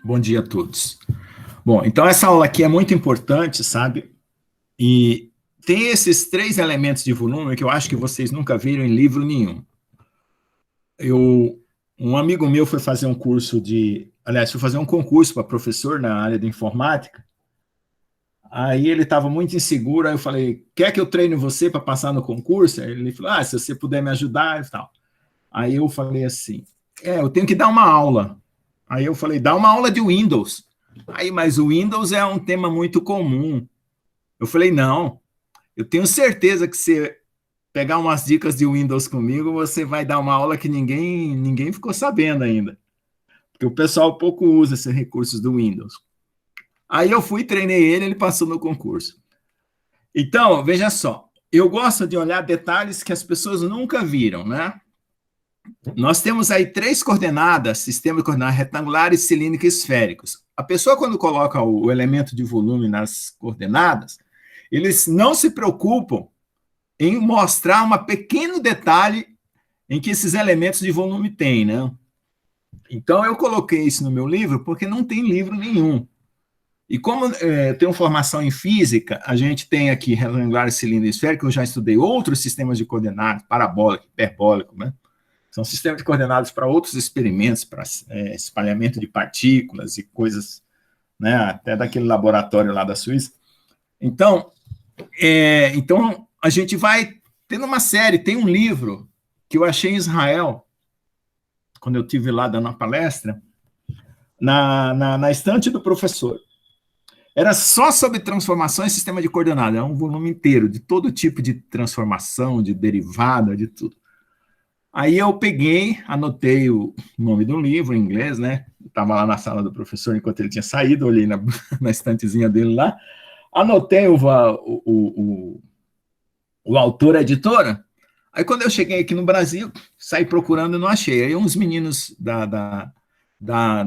Bom dia a todos. Bom, então essa aula aqui é muito importante, sabe? E tem esses 3 elementos de volume que eu acho que vocês nunca viram em livro nenhum. Um amigo meu foi fazer um curso foi fazer um concurso para professor na área de informática. Aí ele estava muito inseguro, aí eu falei, quer que eu treine você para passar no concurso? Aí ele falou, se você puder me ajudar e tal. Aí eu falei assim, eu tenho que dar uma aula. Aí eu falei, dá uma aula de Windows. Aí, mas o Windows é um tema muito comum. Eu falei, não, eu tenho certeza que se pegar umas dicas de Windows comigo, você vai dar uma aula que ninguém ficou sabendo ainda. Porque o pessoal pouco usa esses recursos do Windows. Aí eu fui, treinei ele passou no concurso. Então, veja só, eu gosto de olhar detalhes que as pessoas nunca viram, né? Nós temos aí 3 coordenadas, sistema de coordenadas retangulares, cilíndricos e esféricos. A pessoa, quando coloca o elemento de volume nas coordenadas, eles não se preocupam em mostrar um pequeno detalhe em que esses elementos de volume têm, né? Então, eu coloquei isso no meu livro porque não tem livro nenhum. E como eu tenho formação em física, a gente tem aqui retangular, cilindro e esférico, eu já estudei outros sistemas de coordenadas, parabólico, hiperbólico, né? São sistemas de coordenadas para outros experimentos, para espalhamento de partículas e coisas, né? Até daquele laboratório lá da Suíça. Então a gente vai tendo uma série, tem um livro que eu achei em Israel, quando eu estive lá dando uma palestra, na estante do professor. Era só sobre transformação e sistema de coordenadas, é um volume inteiro, de todo tipo de transformação, de derivada, de tudo. Aí eu peguei, anotei o nome do livro em inglês, né? Estava lá na sala do professor enquanto ele tinha saído, olhei na estantezinha dele lá, anotei o autor, a editora. Aí quando eu cheguei aqui no Brasil, saí procurando e não achei. Aí uns meninos da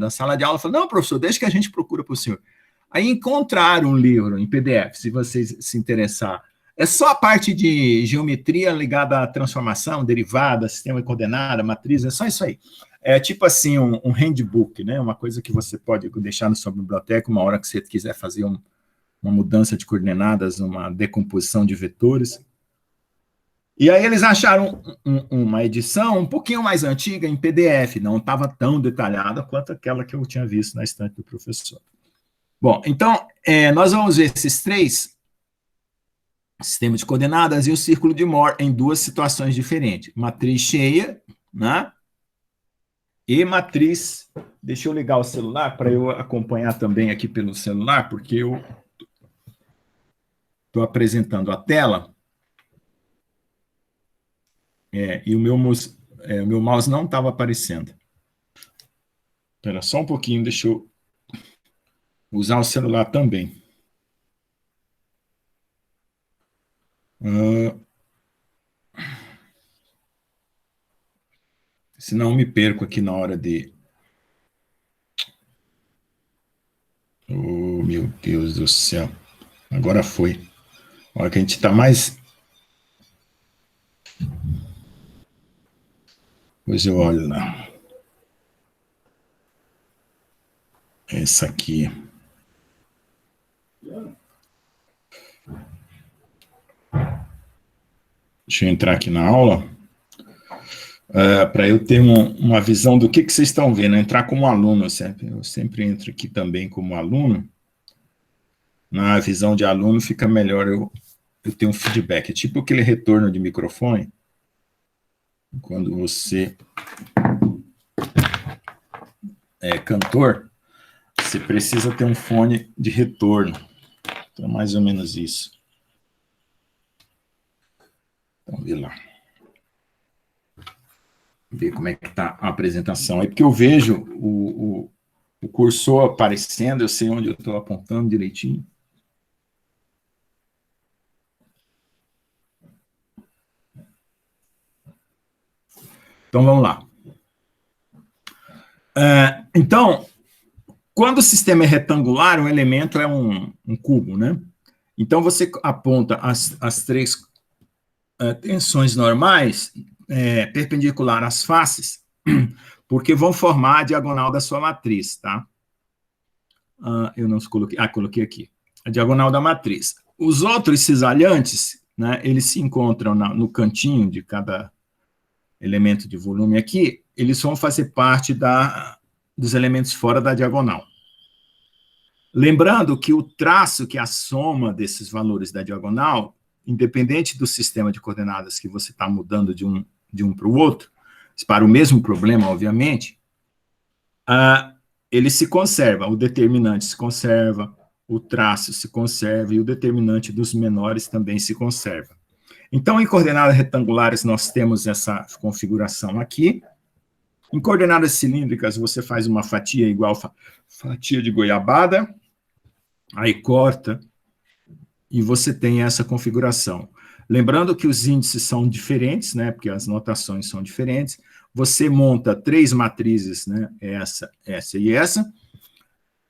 sala de aula falaram, não, professor, deixa que a gente procura para o senhor. Aí encontraram um livro em PDF, se vocês se interessar. É só a parte de geometria ligada à transformação, derivada, sistema de coordenada, matriz, é só isso aí. É tipo assim um handbook, né? Uma coisa que você pode deixar na sua biblioteca uma hora que você quiser fazer uma mudança de coordenadas, uma decomposição de vetores. E aí eles acharam uma edição um pouquinho mais antiga em PDF, não estava tão detalhada quanto aquela que eu tinha visto na estante do professor. Bom, então, nós vamos ver esses 3 sistemas de coordenadas e o círculo de Moore em 2 situações diferentes. Matriz cheia, né? E matriz... Deixa eu ligar o celular para eu acompanhar também aqui pelo celular, porque eu estou apresentando a tela. E o meu mouse não estava aparecendo. Espera só um pouquinho, deixa eu usar o celular também. Senão me perco aqui na hora de... Oh, meu Deus do céu. Agora foi. A hora que a gente está mais... Pois eu olho lá. Essa aqui. Deixa eu entrar aqui na aula. Para eu ter uma visão do que vocês estão vendo. Entrar como aluno. Eu sempre entro aqui também como aluno. Na visão de aluno fica melhor eu ter um feedback. É tipo aquele retorno de microfone. Quando você é cantor, você precisa ter um fone de retorno. Então, mais ou menos isso. Então, vê lá. Ver como é que está a apresentação. É porque eu vejo o cursor aparecendo, eu sei onde eu estou apontando direitinho. Então, vamos lá. Então, quando o sistema é retangular, um elemento é um cubo, né? Então, você aponta as 3 tensões normais, perpendicular às faces, porque vão formar a diagonal da sua matriz, tá? eu não coloquei, coloquei aqui, a diagonal da matriz. Os outros cisalhantes, né, eles se encontram no cantinho de cada elemento de volume aqui, eles vão fazer parte dos elementos fora da diagonal. Lembrando que o traço, que é a soma desses valores da diagonal, independente do sistema de coordenadas que você está mudando de um para o outro, para o mesmo problema, obviamente, ele se conserva, o determinante se conserva, o traço se conserva e o determinante dos menores também se conserva. Então, em coordenadas retangulares, nós temos essa configuração aqui. Em coordenadas cilíndricas, você faz uma fatia igual fatia de goiabada, aí corta, e você tem essa configuração. Lembrando que os índices são diferentes, né, porque as notações são diferentes. Você monta 3 matrizes, né, essa e essa,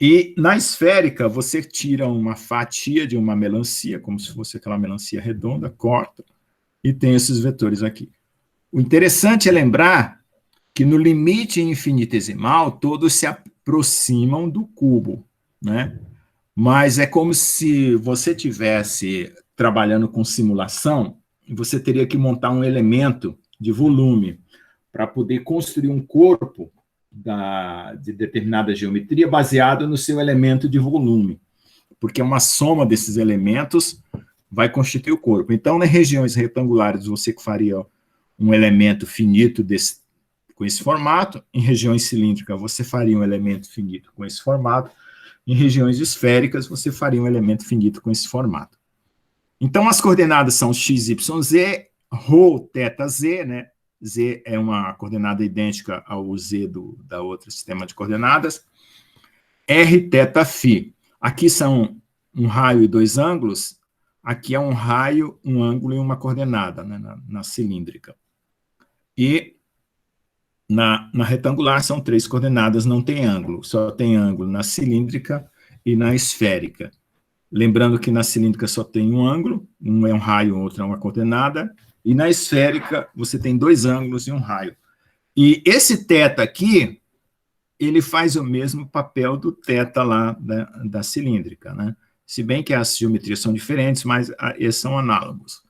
e na esférica você tira uma fatia de uma melancia, como se fosse aquela melancia redonda, corta, e tem esses vetores aqui. O interessante é lembrar que no limite infinitesimal todos se aproximam do cubo, né? Mas é como se você tivesse trabalhando com simulação, você teria que montar um elemento de volume para poder construir um corpo de determinada geometria baseado no seu elemento de volume, porque uma soma desses elementos vai constituir o corpo. Então, nas regiões retangulares, você faria um elemento finito com esse formato, em regiões cilíndricas, você faria um elemento finito com esse formato, em regiões esféricas, você faria um elemento finito com esse formato. Então, as coordenadas são x, y, z, ρ, θ, z, né? Z é uma coordenada idêntica ao z da outra sistema de coordenadas. R, θ, φ. Aqui são um raio e 2 ângulos. Aqui é um raio, um ângulo e uma coordenada, né, na cilíndrica. E na retangular são 3 coordenadas, não tem ângulo. Só tem ângulo na cilíndrica e na esférica. Lembrando que na cilíndrica só tem um ângulo, um é um raio, o outro é uma coordenada, e na esférica você tem 2 ângulos e um raio. E esse θ aqui, ele faz o mesmo papel do θ lá da cilíndrica, né? Se bem que as geometrias são diferentes, mas eles são análogos.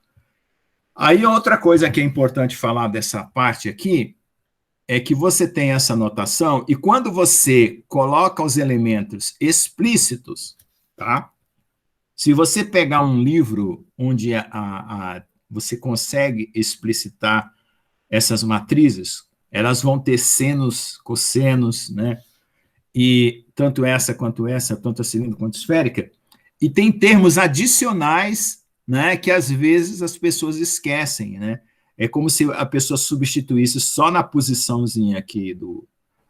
Aí outra coisa que é importante falar dessa parte aqui, é que você tem essa notação, e quando você coloca os elementos explícitos, tá? Se você pegar um livro onde você consegue explicitar essas matrizes, elas vão ter senos, cossenos, né? E tanto essa quanto essa, tanto a cilíndrica quanto a esférica, e tem termos adicionais, né, que às vezes as pessoas esquecem, né? É como se a pessoa substituísse só na posiçãozinha aqui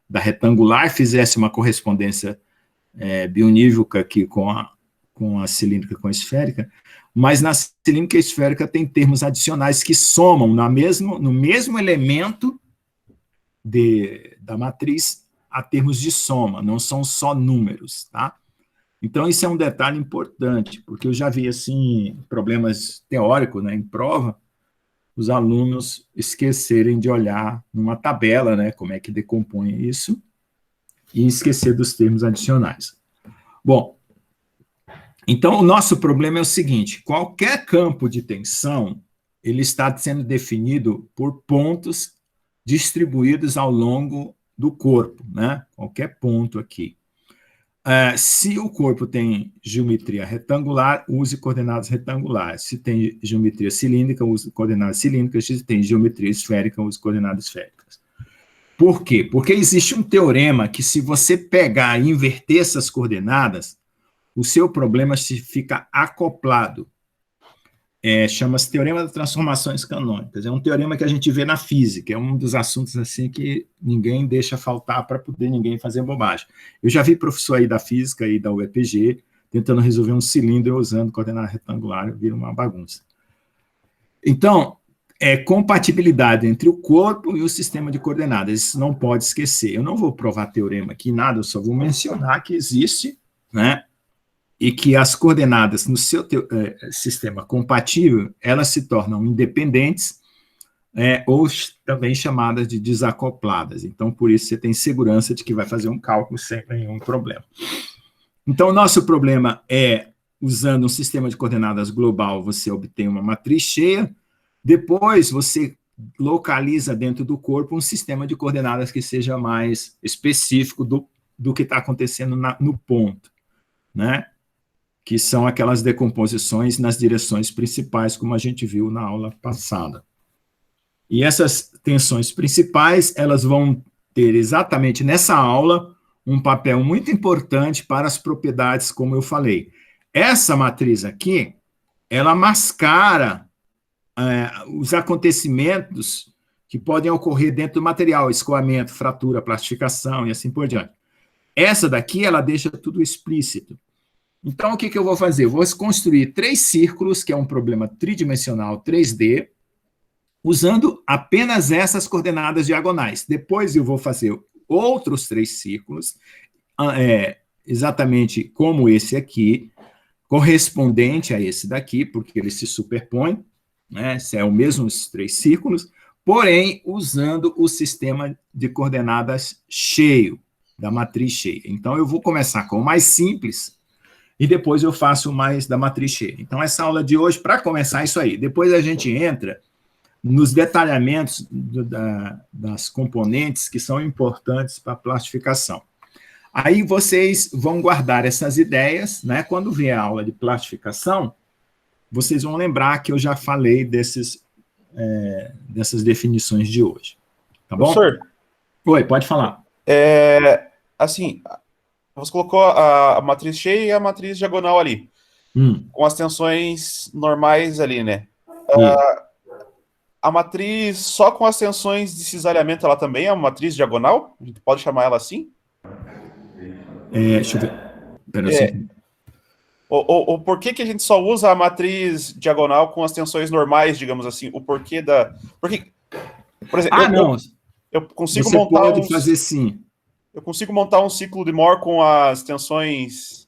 da retangular, fizesse uma correspondência bionívoca aqui com a cilíndrica com a esférica, mas na cilíndrica e esférica tem termos adicionais que somam no mesmo elemento da matriz a termos de soma, não são só números, tá? Então, isso é um detalhe importante, porque eu já vi, assim, problemas teóricos, né, em prova, os alunos esquecerem de olhar numa tabela, né, como é que decompõe isso, e esquecer dos termos adicionais. Bom, então o nosso problema é o seguinte: qualquer campo de tensão, ele está sendo definido por pontos distribuídos ao longo do corpo, né? Qualquer ponto aqui. Se o corpo tem geometria retangular, use coordenadas retangulares. Se tem geometria cilíndrica, use coordenadas cilíndricas. Se tem geometria esférica, use coordenadas esféricas. Por quê? Porque existe um teorema que, se você pegar e inverter essas coordenadas, o seu problema fica acoplado. Chama-se Teorema das Transformações Canônicas. É um teorema que a gente vê na física, é um dos assuntos assim que ninguém deixa faltar para poder ninguém fazer bobagem. Eu já vi professor aí da física e da UEPG tentando resolver um cilindro usando coordenada retangular, vira uma bagunça. Então, compatibilidade entre o corpo e o sistema de coordenadas, isso não pode esquecer. Eu não vou provar teorema aqui, nada, eu só vou mencionar que existe, né? E que as coordenadas no seu sistema compatível, elas se tornam independentes, ou também chamadas de desacopladas. Então, por isso, você tem segurança de que vai fazer um cálculo sem nenhum problema. Então, o nosso problema é, usando um sistema de coordenadas global, você obtém uma matriz cheia, depois você localiza dentro do corpo um sistema de coordenadas que seja mais específico do que está acontecendo no ponto, né? Que são aquelas decomposições nas direções principais, como a gente viu na aula passada. E essas tensões principais, elas vão ter exatamente nessa aula um papel muito importante para as propriedades, como eu falei. Essa matriz aqui, ela mascara os acontecimentos que podem ocorrer dentro do material, escoamento, fratura, plastificação e assim por diante. Essa daqui, ela deixa tudo explícito. Então, o que eu vou fazer? Eu vou construir 3 círculos, que é um problema tridimensional 3D, usando apenas essas coordenadas diagonais. Depois eu vou fazer outros 3 círculos, exatamente como esse aqui, correspondente a esse daqui, porque eles se superpõem, né? É o mesmo os 3 círculos, porém usando o sistema de coordenadas cheio, da matriz cheia. Então, eu vou começar com o mais simples, e depois eu faço o mais da matriz cheia. Então, essa aula de hoje, para começar, é isso aí. Depois a gente entra nos detalhamentos das componentes que são importantes para a plastificação. Aí vocês vão guardar essas ideias, né? Quando vier a aula de plastificação, vocês vão lembrar que eu já falei dessas definições de hoje. Tá bom? Professor? Oi, pode falar. Assim, você colocou a matriz cheia e a matriz diagonal ali, com as tensões normais ali, né? A matriz só com as tensões de cisalhamento, ela também é uma matriz diagonal? A gente pode chamar ela assim? Deixa eu ver. Pera o porquê que a gente só usa a matriz diagonal com as tensões normais, digamos assim? O porquê da... Porque, por exemplo, eu consigo você montar pode fazer sim. Eu consigo montar um ciclo de Moore com as tensões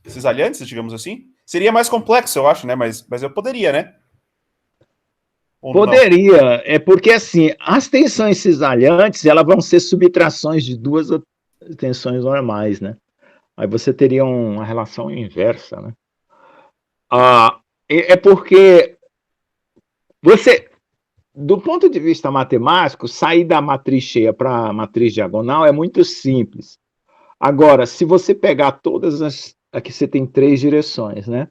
cisalhantes, digamos assim? Seria mais complexo, eu acho, né? Mas eu poderia, né? Poderia, porque assim, as tensões cisalhantes, elas vão ser subtrações de 2 tensões normais, né? Aí você teria uma relação inversa, né? Porque você, do ponto de vista matemático, sair da matriz cheia para a matriz diagonal é muito simples. Agora, se você pegar todas as... Aqui você tem 3 direções, né?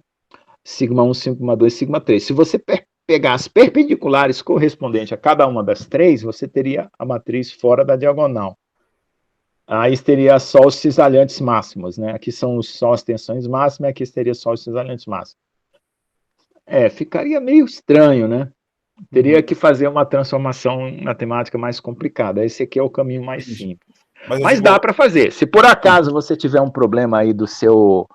Sigma 1, sigma 2, sigma 3. Se você pegar as perpendiculares correspondentes a cada uma das 3, você teria a matriz fora da diagonal. Aí teria só os cisalhantes máximos, né? Aqui são só as tensões máximas, aqui teria só os cisalhantes máximos. Ficaria meio estranho, né? Teria que fazer uma transformação matemática mais complicada. Esse aqui é o caminho mais simples. Mas dá para fazer. Se por acaso você tiver um problema aí do seu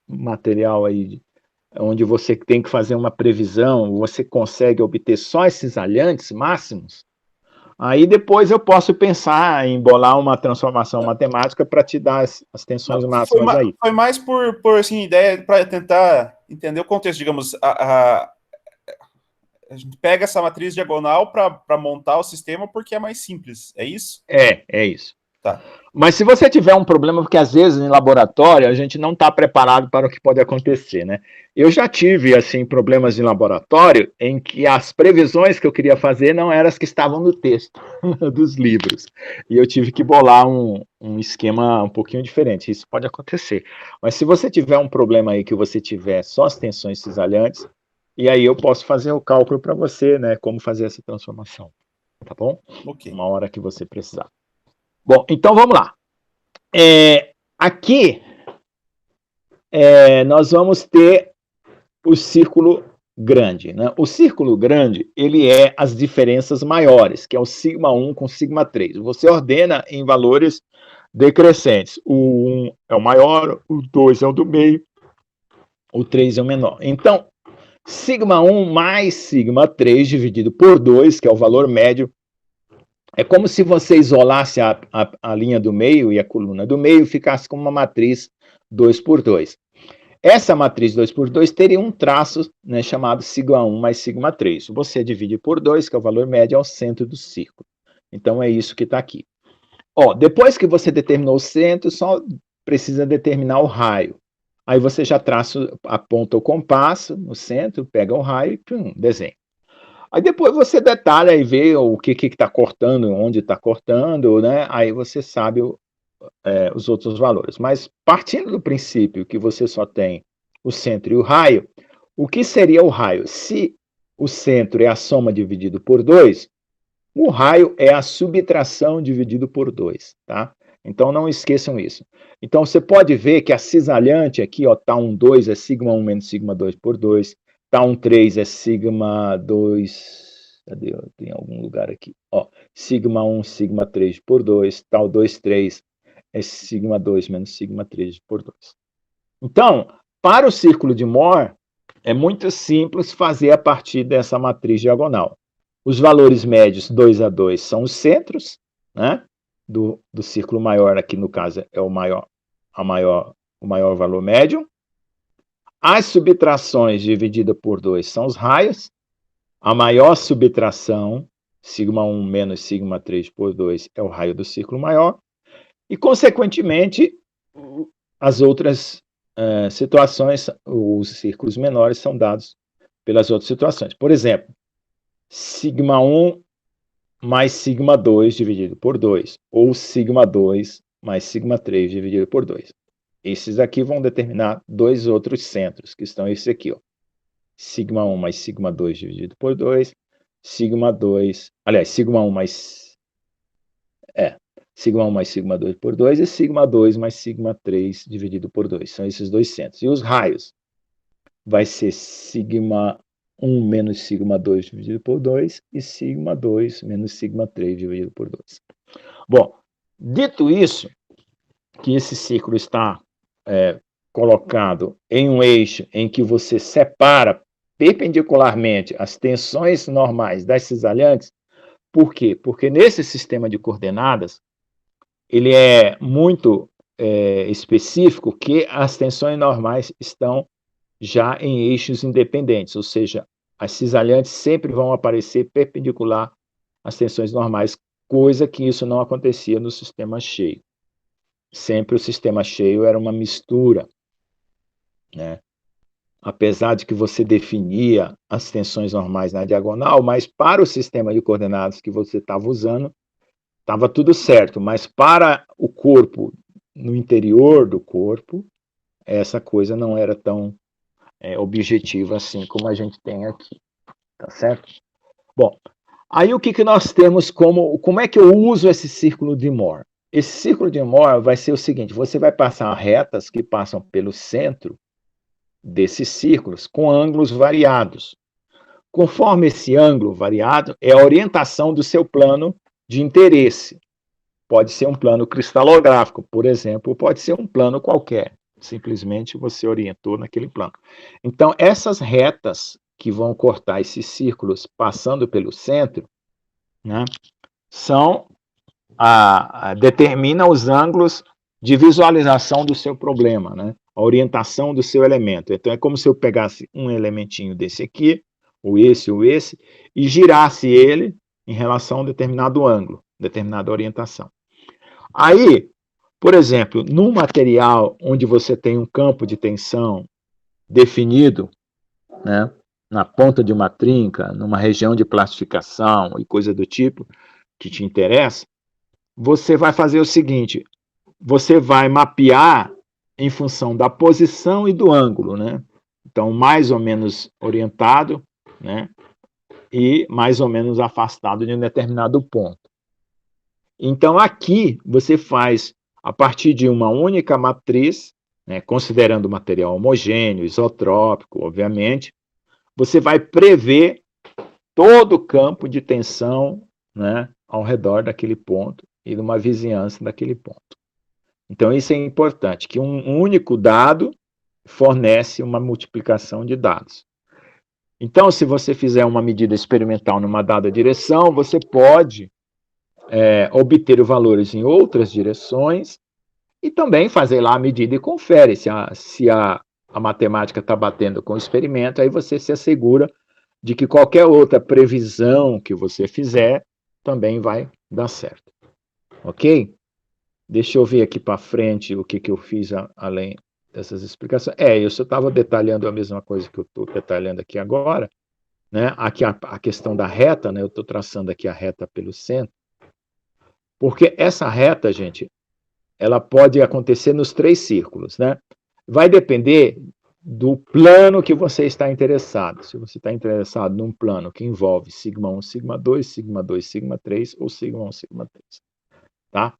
material aí, onde você tem que fazer uma previsão, você consegue obter só esses cisalhantes máximos, aí depois eu posso pensar em bolar uma transformação matemática para te dar as tensões máximas aí. Foi mais por assim, ideia para tentar entender o contexto, digamos, a gente pega essa matriz diagonal para montar o sistema porque é mais simples, é isso? É isso. Tá. Mas se você tiver um problema, porque às vezes em laboratório a gente não está preparado para o que pode acontecer, né? Eu já tive, assim, problemas em laboratório em que as previsões que eu queria fazer não eram as que estavam no texto dos livros. E eu tive que bolar um esquema um pouquinho diferente. Isso pode acontecer. Mas se você tiver um problema aí que você tiver só as tensões cisalhantes, e aí eu posso fazer o cálculo para você, né? Como fazer essa transformação. Tá bom? Ok. Uma hora que você precisar. Bom, então vamos lá. Aqui, nós vamos ter o círculo grande, né? O círculo grande, ele é as diferenças maiores, que é o sigma 1 com sigma 3. Você ordena em valores decrescentes. O 1 é o maior, o 2 é o do meio, o 3 é o menor. Então, sigma 1 mais sigma 3 dividido por 2, que é o valor médio, é como se você isolasse a linha do meio e a coluna do meio ficasse com uma matriz 2 por 2. Essa matriz 2 por 2 teria um traço, né, chamado sigma 1 mais sigma 3. Você divide por 2, que é o valor médio, ao centro do círculo. Então, é isso que está aqui. Depois que você determinou o centro, só precisa determinar o raio. Aí você já traça, aponta o compasso no centro, pega o raio e desenha. Aí depois você detalha e vê o que está cortando, onde está cortando, né? Aí você sabe os outros valores. Mas partindo do princípio que você só tem o centro e o raio, o que seria o raio? Se o centro é a soma dividido por 2, o raio é a subtração dividido por 2, tá? Então, não esqueçam isso. Então, você pode ver que a cisalhante aqui, tá 2 é sigma 1 menos sigma 2 por 2, tá 3 é sigma 2, cadê? Tem algum lugar aqui. Sigma 1, sigma 3 por 2, tá 2, 3 é sigma 2 menos sigma 3 por 2. Então, para o círculo de Mohr, é muito simples fazer a partir dessa matriz diagonal. Os valores médios 2 a 2 são os centros, né? Do círculo maior, aqui no caso é o maior valor médio. As subtrações divididas por 2 são os raios. A maior subtração, sigma 1 menos sigma 3 por 2, é o raio do círculo maior. E, consequentemente, as outras situações, os círculos menores são dados pelas outras situações. Por exemplo, sigma 1 mais sigma 2 dividido por 2, ou sigma 2 mais sigma 3 dividido por 2. Esses aqui vão determinar dois outros centros, que estão esse aqui, sigma 1 mais sigma 2 dividido por 2, sigma 2, aliás, sigma 1 mais sigma 2 por 2 e sigma 2 mais sigma 3 dividido por 2. São esses dois centros. E os raios vai ser sigma 1 menos sigma 2 dividido por 2 e sigma 2 menos sigma 3 dividido por 2. Bom, dito isso, que esse círculo está colocado em um eixo em que você separa perpendicularmente as tensões normais das cisalhantes. Por quê? Porque nesse sistema de coordenadas, ele é muito específico que as tensões normais estão já em eixos independentes, ou seja, as cisalhantes sempre vão aparecer perpendicular às tensões normais, coisa que isso não acontecia no sistema cheio. Sempre o sistema cheio era uma mistura, né? Apesar de que você definia as tensões normais na diagonal, mas para o sistema de coordenadas que você estava usando, estava tudo certo, mas para o corpo, no interior do corpo, essa coisa não era tão objetiva assim como a gente tem aqui, tá certo? Bom, aí o que nós temos como é que eu uso esse círculo de Mohr? Esse círculo de Mohr vai ser o seguinte, você vai passar retas que passam pelo centro desses círculos com ângulos variados. Conforme esse ângulo variado, é a orientação do seu plano de interesse. Pode ser um plano cristalográfico, por exemplo, pode ser um plano qualquer. Simplesmente você orientou naquele plano. Então, essas retas que vão cortar esses círculos passando pelo centro, né, determinam os ângulos de visualização do seu problema, né, a orientação do seu elemento. Então, é como se eu pegasse um elementinho desse aqui, ou esse, e girasse ele em relação a um determinado ângulo, determinada orientação. Aí, por exemplo, num material onde você tem um campo de tensão definido, né, na ponta de uma trinca, numa região de plastificação e coisa do tipo que te interessa, você vai fazer o seguinte, você vai mapear em função da posição e do ângulo, né? Então, mais ou menos orientado, né, e mais ou menos afastado de um determinado ponto. Então, aqui, você faz, a partir de uma única matriz, né, considerando o material homogêneo, isotrópico, obviamente, você vai prever todo o campo de tensão, né, ao redor daquele ponto e numa vizinhança daquele ponto. Então, isso é importante, que um único dado fornece uma multiplicação de dados. Então, se você fizer uma medida experimental numa dada direção, você pode obter os valores em outras direções e também fazer lá a medida e confere se a matemática está batendo com o experimento, aí você se assegura de que qualquer outra previsão que você fizer também vai dar certo. Ok? Deixa eu ver aqui para frente o que eu fiz além dessas explicações. Eu só estava detalhando a mesma coisa que eu estou detalhando aqui agora, né? Aqui a questão da reta, né? Eu estou traçando aqui a reta pelo centro, porque essa reta, gente, ela pode acontecer nos 3 círculos, né? Vai depender do plano que você está interessado. Se você está interessado num plano que envolve sigma 1, sigma 2, sigma 2, sigma 3 ou sigma 1, sigma 3, tá?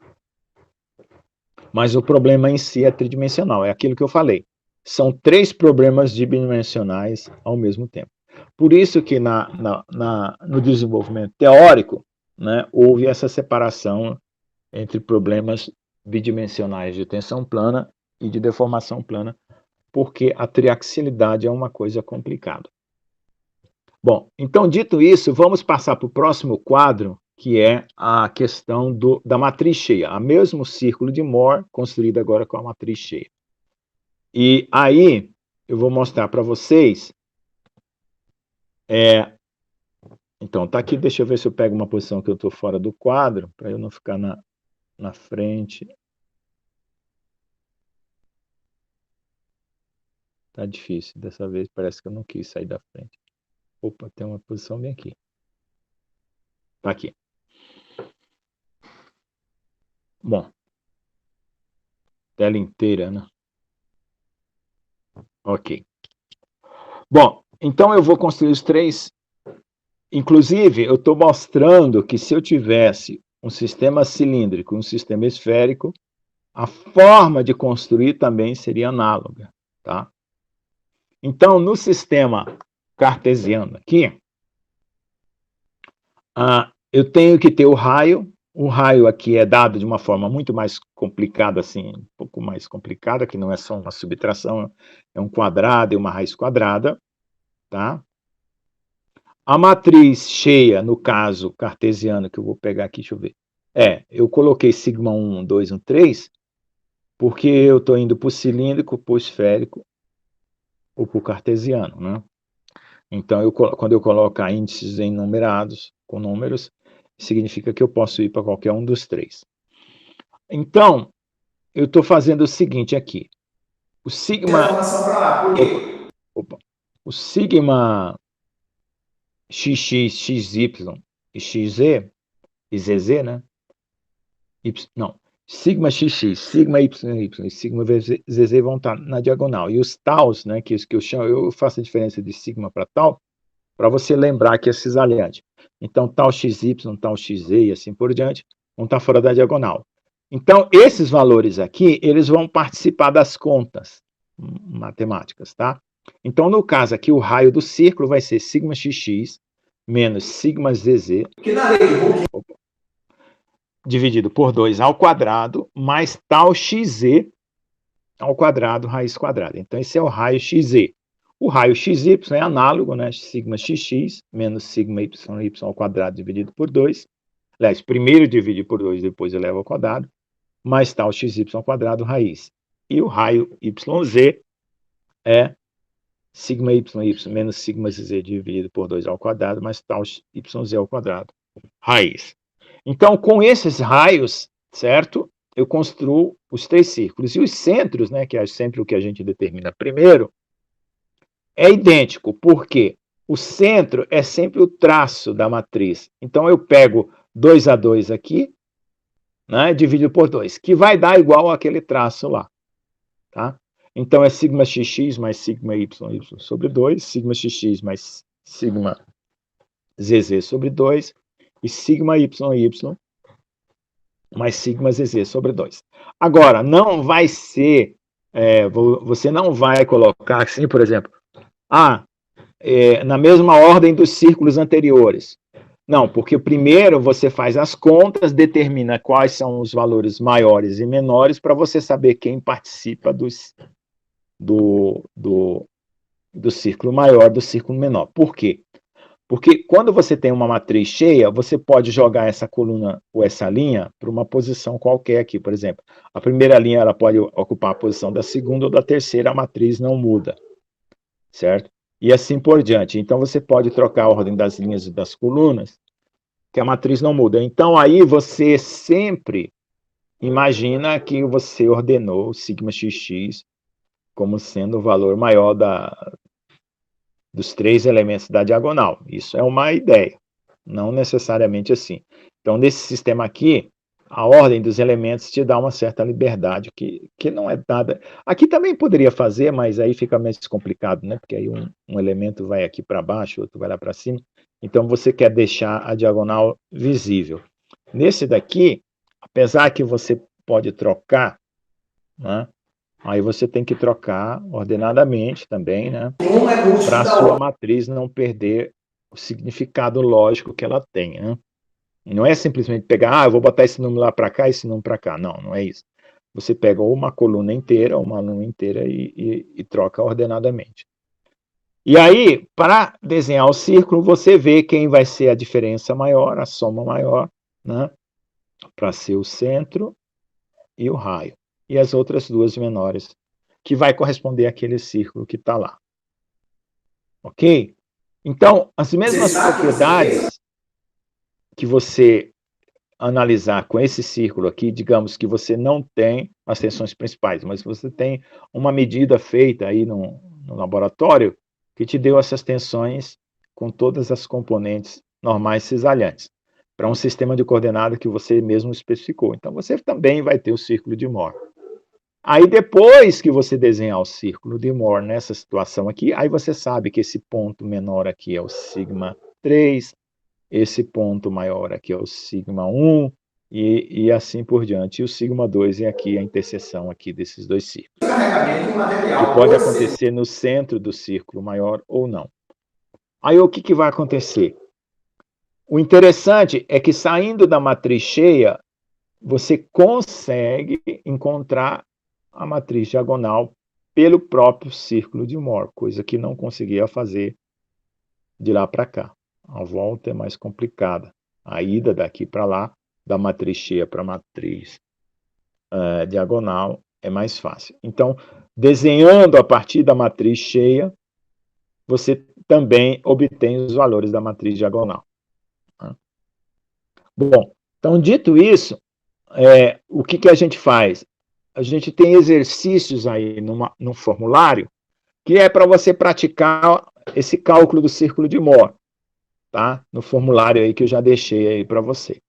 Mas o problema em si é tridimensional, é aquilo que eu falei. São 3 problemas bidimensionais ao mesmo tempo. Por isso que no desenvolvimento teórico, né, houve essa separação entre problemas bidimensionais de tensão plana e de deformação plana, porque a triaxilidade é uma coisa complicada. Bom, então, dito isso, vamos passar para o próximo quadro, que é a questão da matriz cheia, a mesmo círculo de Moore, construído agora com a matriz cheia. E aí, eu vou mostrar para vocês... Então, tá aqui, deixa eu ver se eu pego uma posição que eu estou fora do quadro, para eu não ficar na frente. Tá difícil, dessa vez parece que eu não quis sair da frente. Opa, tem uma posição bem aqui. Tá aqui. Bom. Tela inteira, né? Ok. Bom, então eu vou construir os 3. Inclusive, eu estou mostrando que se eu tivesse um sistema cilíndrico e um sistema esférico, a forma de construir também seria análoga, tá? Então, no sistema cartesiano aqui, eu tenho que ter o raio. O raio aqui é dado de uma forma muito mais complicada, assim, um pouco mais complicada, que não é só uma subtração, é um quadrado e uma raiz quadrada, tá? A matriz cheia, no caso cartesiano, que eu vou pegar aqui, deixa eu ver. Eu coloquei sigma 1, 2, 1, 3, porque eu estou indo para o cilíndrico, para o esférico, ou para o cartesiano, né? Então, quando eu colocar índices enumerados, com números, significa que eu posso ir para qualquer um dos 3. Então, eu estou fazendo o seguinte aqui. O sigma... O sigma xx, xy e xz, e zz, né? Não. Sigma xx, sigma y e sigma zz vão estar na diagonal. E os taus, né, que eu chamo, eu faço a diferença de sigma para tal, para você lembrar que é cisaliante. Então, tal xy, tal xz e assim por diante, vão estar fora da diagonal. Então, esses valores aqui, eles vão participar das contas matemáticas, tá? Então, no caso aqui, o raio do círculo vai ser sigma xx menos sigma zz, dividido por 2 ao quadrado, mais tal xz ao quadrado, raiz quadrada. Então, esse é o raio xz. O raio xy é análogo, né? Sigma xx menos sigma y ao quadrado dividido por 2. Aliás, primeiro divide por 2, depois eleva ao quadrado, mais tal xy ao quadrado, raiz. E o raio yz é sigma y menos sigma zz dividido por 2 ao quadrado, mais tal yz ao quadrado, raiz. Então, com esses raios, certo? Eu construo os 3 círculos. E os centros, né, que é sempre o que a gente determina primeiro, é idêntico, porque o centro é sempre o traço da matriz. Então, eu pego 2 a 2 aqui, né, dividido por 2, que vai dar igual àquele traço lá. Tá? Então, é sigma xx mais sigma y sobre 2, sigma xx mais sigma zz sobre 2, e sigma y mais sigma zz sobre 2. Agora, não vai ser, você não vai colocar assim, por exemplo, na mesma ordem dos círculos anteriores. Não, porque primeiro você faz as contas, determina quais são os valores maiores e menores para você saber quem participa do círculo maior, do círculo menor. Por quê? Porque quando você tem uma matriz cheia, você pode jogar essa coluna ou essa linha para uma posição qualquer aqui, por exemplo. A primeira linha ela pode ocupar a posição da segunda ou da terceira, a matriz não muda, certo? E assim por diante. Então, você pode trocar a ordem das linhas e das colunas, que a matriz não muda. Então, aí você sempre imagina que você ordenou o sigma XX como sendo o valor maior dos 3 elementos da diagonal. Isso é uma ideia, não necessariamente assim. Então, nesse sistema aqui, a ordem dos elementos te dá uma certa liberdade, que não é nada... Aqui também poderia fazer, mas aí fica mais complicado, né? Porque aí um elemento vai aqui para baixo, outro vai lá para cima. Então, você quer deixar a diagonal visível. Nesse daqui, apesar que você pode trocar, né? Aí você tem que trocar ordenadamente também, né? Para a sua matriz não perder o significado lógico que ela tem, né? E não é simplesmente pegar, eu vou botar esse número lá para cá, esse número para cá. Não, não é isso. Você pega ou uma coluna inteira, ou uma linha inteira e troca ordenadamente. E aí, para desenhar o círculo, você vê quem vai ser a diferença maior, a soma maior, né? Para ser o centro e o raio. E as outras duas menores, que vai corresponder àquele círculo que está lá. Ok? Então, as mesmas propriedades que você analisar com esse círculo aqui, digamos que você não tem as tensões principais, mas você tem uma medida feita aí no laboratório que te deu essas tensões com todas as componentes normais cisalhantes, para um sistema de coordenada que você mesmo especificou. Então, você também vai ter o círculo de Moore. Aí, depois que você desenhar o círculo de Moore nessa situação aqui, aí você sabe que esse ponto menor aqui é o sigma 3, esse ponto maior aqui é o sigma 1, e assim por diante. E o sigma 2 é aqui a interseção aqui desses dois círculos. Que pode acontecer no centro do círculo maior ou não. Aí, o que vai acontecer? O interessante é que, saindo da matriz cheia, você consegue encontrar a matriz diagonal pelo próprio círculo de Moore, coisa que não conseguia fazer de lá para cá. A volta é mais complicada. A ida daqui para lá, da matriz cheia para a matriz diagonal, é mais fácil. Então, desenhando a partir da matriz cheia, você também obtém os valores da matriz diagonal. Bom, então, dito isso, o que a gente faz? A gente tem exercícios aí num formulário que é para você praticar esse cálculo do círculo de Moore, tá? No formulário aí que eu já deixei aí para você.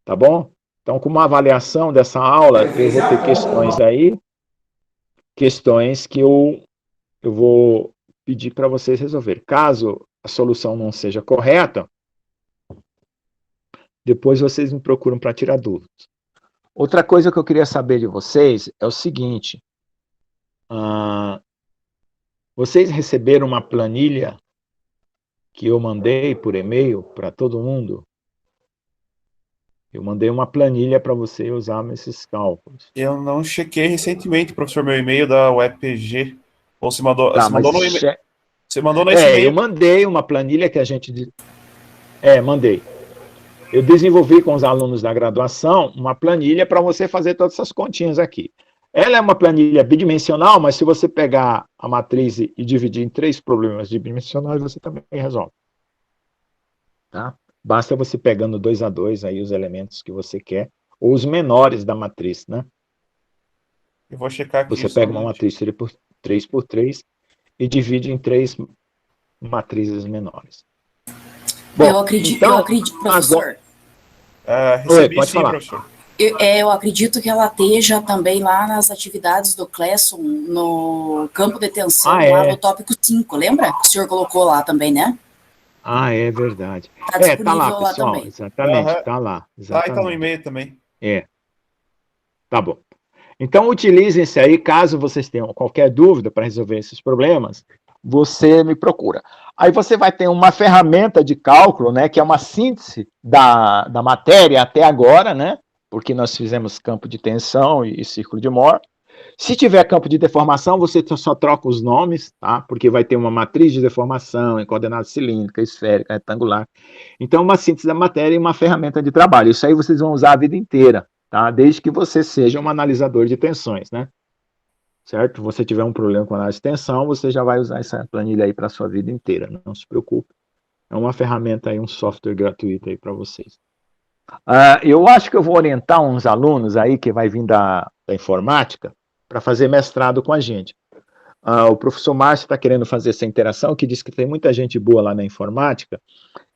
Tá bom? Então, com uma avaliação dessa aula, eu vou ter questões aí, questões que eu vou pedir para vocês resolverem. Caso a solução não seja correta, depois vocês me procuram para tirar dúvidas. Outra coisa que eu queria saber de vocês é o seguinte: vocês receberam uma planilha que eu mandei por e-mail para todo mundo? Eu mandei uma planilha para você usar nesses cálculos. Eu não chequei recentemente, professor, meu e-mail da UEPG. Ou você mandou, tá, você mandou no e-mail? Você mandou nesse e-mail? Eu mandei uma planilha que a gente... mandei. Eu desenvolvi com os alunos da graduação uma planilha para você fazer todas essas continhas aqui. Ela é uma planilha bidimensional, mas se você pegar a matriz e dividir em 3 problemas bidimensionais, você também resolve. Tá? Basta você pegando 2 a 2 aí os elementos que você quer, ou os menores da matriz, né? Eu vou checar aqui. Você pega uma matriz 3 por 3 e divide em 3 matrizes menores. Bom, eu acredito, professor. Recebi pode sim, falar. Professor. Eu acredito que ela esteja também lá nas atividades do Clesson, no campo de tensão, lá no tópico 5, lembra? Que o senhor colocou lá também, né? É verdade. Está disponível tá lá, pessoal, também. Exatamente, tá lá. Exatamente. Tá no e-mail também. Tá bom. Então, utilizem-se aí, caso vocês tenham qualquer dúvida para resolver esses problemas, você me procura. Aí você vai ter uma ferramenta de cálculo, né, que é uma síntese da matéria até agora, né, porque nós fizemos campo de tensão e círculo de Moore. Se tiver campo de deformação, você só troca os nomes, tá? Porque vai ter uma matriz de deformação em coordenada cilíndrica, esférica, retangular. Então, uma síntese da matéria e uma ferramenta de trabalho. Isso aí vocês vão usar a vida inteira, tá? Desde que você seja um analisador de tensões, né? Certo? Se você tiver um problema com análise de tensão, você já vai usar essa planilha aí para a sua vida inteira, não se preocupe. É uma ferramenta aí, um software gratuito aí para vocês. Eu acho que eu vou orientar uns alunos aí que vai vir da informática para fazer mestrado com a gente. O professor Márcio está querendo fazer essa interação, que diz que tem muita gente boa lá na informática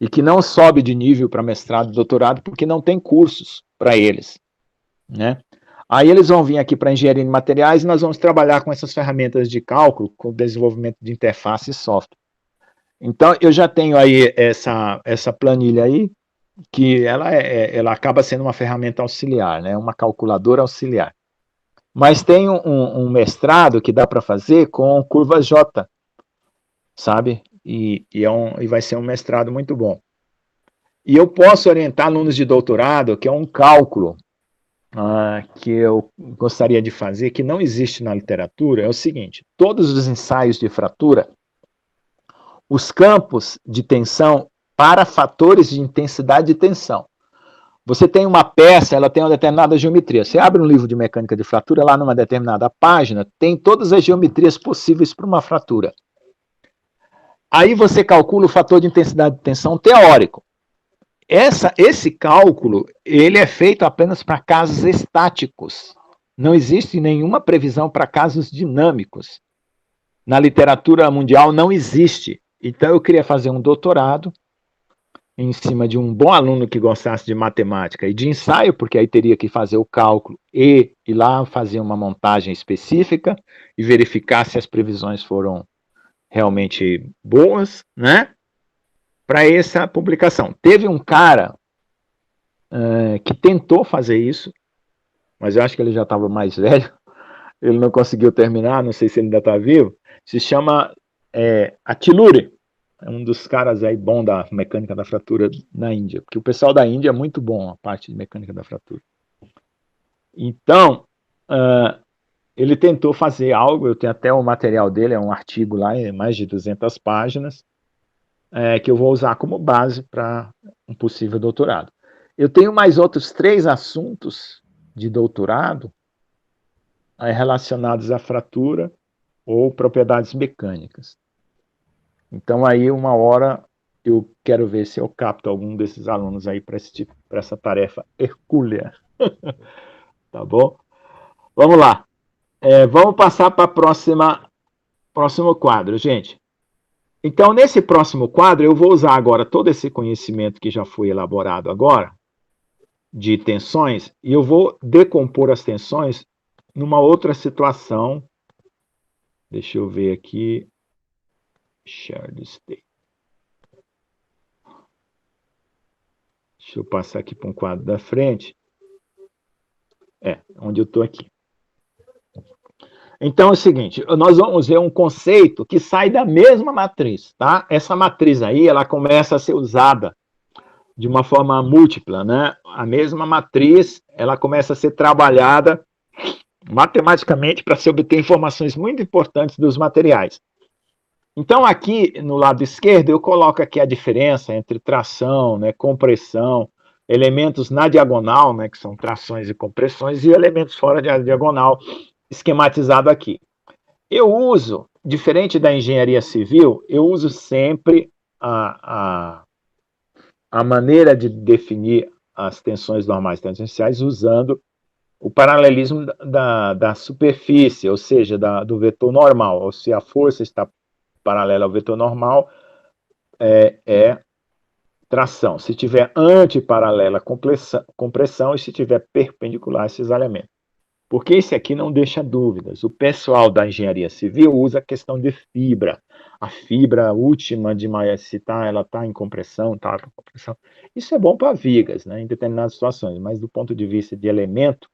e que não sobe de nível para mestrado e doutorado porque não tem cursos para eles, né? Aí eles vão vir aqui para engenharia de materiais e nós vamos trabalhar com essas ferramentas de cálculo, com desenvolvimento de interface e software. Então, eu já tenho aí essa planilha aí, que ela acaba sendo uma ferramenta auxiliar, né? Uma calculadora auxiliar. Mas tem um mestrado que dá para fazer com curva J, sabe? E vai ser um mestrado muito bom. E eu posso orientar alunos de doutorado, que é um cálculo que eu gostaria de fazer, que não existe na literatura, é o seguinte: todos os ensaios de fratura, os campos de tensão para fatores de intensidade de tensão. Você tem uma peça, ela tem uma determinada geometria. Você abre um livro de mecânica de fratura, lá numa determinada página, tem todas as geometrias possíveis para uma fratura. Aí você calcula o fator de intensidade de tensão teórico. Esse cálculo, ele é feito apenas para casos estáticos. Não existe nenhuma previsão para casos dinâmicos. Na literatura mundial não existe. Então eu queria fazer um doutorado em cima de um bom aluno que gostasse de matemática e de ensaio, porque aí teria que fazer o cálculo e ir lá fazer uma montagem específica e verificar se as previsões foram realmente boas, né? Para essa publicação. Teve um cara que tentou fazer isso, mas eu acho que ele já estava mais velho, ele não conseguiu terminar, não sei se ele ainda está vivo, se chama Atiluri, é um dos caras aí bom da mecânica da fratura na Índia, porque o pessoal da Índia é muito bom a parte de mecânica da fratura. Então, ele tentou fazer algo, eu tenho até o material dele, é um artigo lá, é mais de 200 páginas, que eu vou usar como base para um possível doutorado. Eu tenho mais outros 3 assuntos de doutorado relacionados à fratura ou propriedades mecânicas. Então, aí, uma hora, eu quero ver se eu capto algum desses alunos aí para essa tarefa hercúlea. Tá bom? Vamos lá. Vamos passar para próximo quadro, gente. Então, nesse próximo quadro, eu vou usar agora todo esse conhecimento que já foi elaborado agora, de tensões, e eu vou decompor as tensões numa outra situação. Deixa eu ver aqui. Shared state. Deixa eu passar aqui para um quadro da frente. Onde eu estou aqui. Então é o seguinte, nós vamos ver um conceito que sai da mesma matriz, tá? Essa matriz aí, ela começa a ser usada de uma forma múltipla, né? A mesma matriz, ela começa a ser trabalhada matematicamente para se obter informações muito importantes dos materiais. Então, aqui no lado esquerdo, eu coloco aqui a diferença entre tração, né, compressão, elementos na diagonal, né, que são trações e compressões, e elementos fora da diagonal, esquematizado aqui. Eu uso, diferente da engenharia civil, eu uso sempre a maneira de definir as tensões normais tangenciais usando o paralelismo da superfície, ou seja, do vetor normal. Ou se a força está paralela ao vetor normal, é tração. Se tiver antiparalela, compressão, e se tiver perpendicular, cisalhamento. Porque esse aqui não deixa dúvidas. O pessoal da engenharia civil usa a questão de fibra. A fibra última de Maia-Citar, ela está em compressão, está em compressão. Isso é bom para vigas, né, em determinadas situações, mas do ponto de vista de elemento,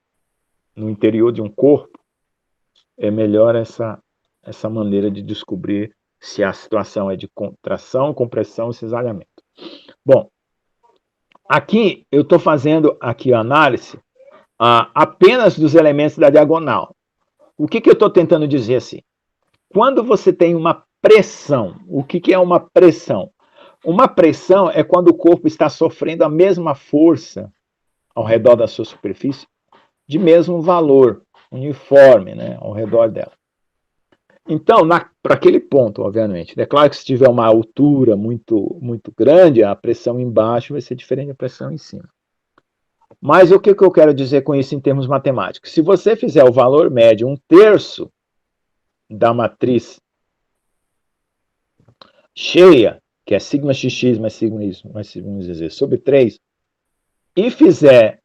no interior de um corpo, é melhor essa maneira de descobrir se a situação é de contração, compressão e cisalhamento. Bom, aqui eu estou fazendo aqui a análise apenas dos elementos da diagonal. O que eu estou tentando dizer assim? Quando você tem uma pressão, o que é uma pressão? Uma pressão é quando o corpo está sofrendo a mesma força ao redor da sua superfície, de mesmo valor, uniforme, né, ao redor dela. Então, para aquele ponto, obviamente, é claro que se tiver uma altura muito, muito grande, a pressão embaixo vai ser diferente da pressão em cima. Mas o que eu quero dizer com isso em termos matemáticos? Se você fizer o valor médio 1/3 da matriz cheia, que é sigma xx mais sigma y mais sigma z sobre 3, e fizer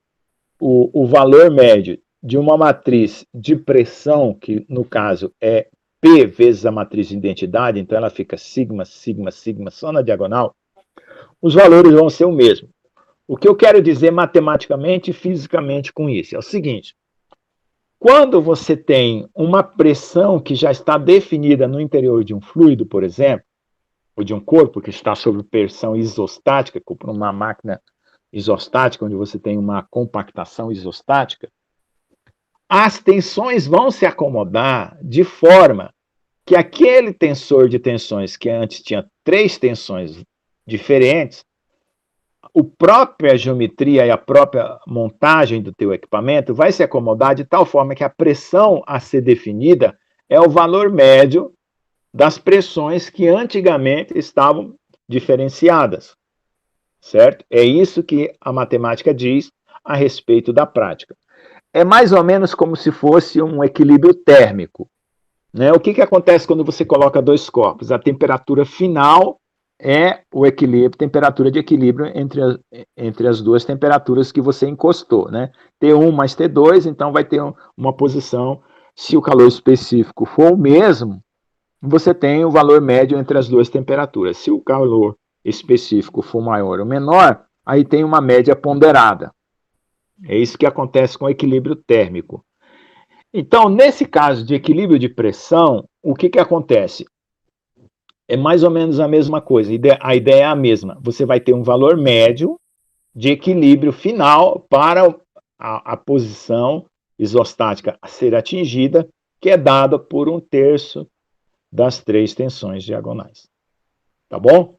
o valor médio de uma matriz de pressão, que no caso é P vezes a matriz de identidade, então ela fica sigma, sigma, sigma, só na diagonal, os valores vão ser o mesmo. O que eu quero dizer matematicamente e fisicamente com isso é o seguinte: quando você tem uma pressão que já está definida no interior de um fluido, por exemplo, ou de um corpo que está sob pressão isostática, como uma máquina isostática, onde você tem uma compactação isostática, as tensões vão se acomodar de forma que aquele tensor de tensões que antes tinha 3 tensões diferentes, a própria geometria e a própria montagem do teu equipamento vai se acomodar de tal forma que a pressão a ser definida é o valor médio das pressões que antigamente estavam diferenciadas, certo? É isso que a matemática diz a respeito da prática. É mais ou menos como se fosse um equilíbrio térmico, né? O que acontece quando você coloca 2 corpos? A temperatura final é o equilíbrio, temperatura de equilíbrio entre as duas temperaturas que você encostou, né? T1 mais T2, então vai ter uma posição, se o calor específico for o mesmo, você tem o valor médio entre as duas temperaturas. Se o calor específico for maior ou menor, aí tem uma média ponderada. É isso que acontece com o equilíbrio térmico. Então, nesse caso de equilíbrio de pressão, o que acontece? É mais ou menos a mesma coisa, a ideia é a mesma. Você vai ter um valor médio de equilíbrio final para a posição isostática a ser atingida, que é dada por 1/3 das 3 tensões diagonais. Tá bom?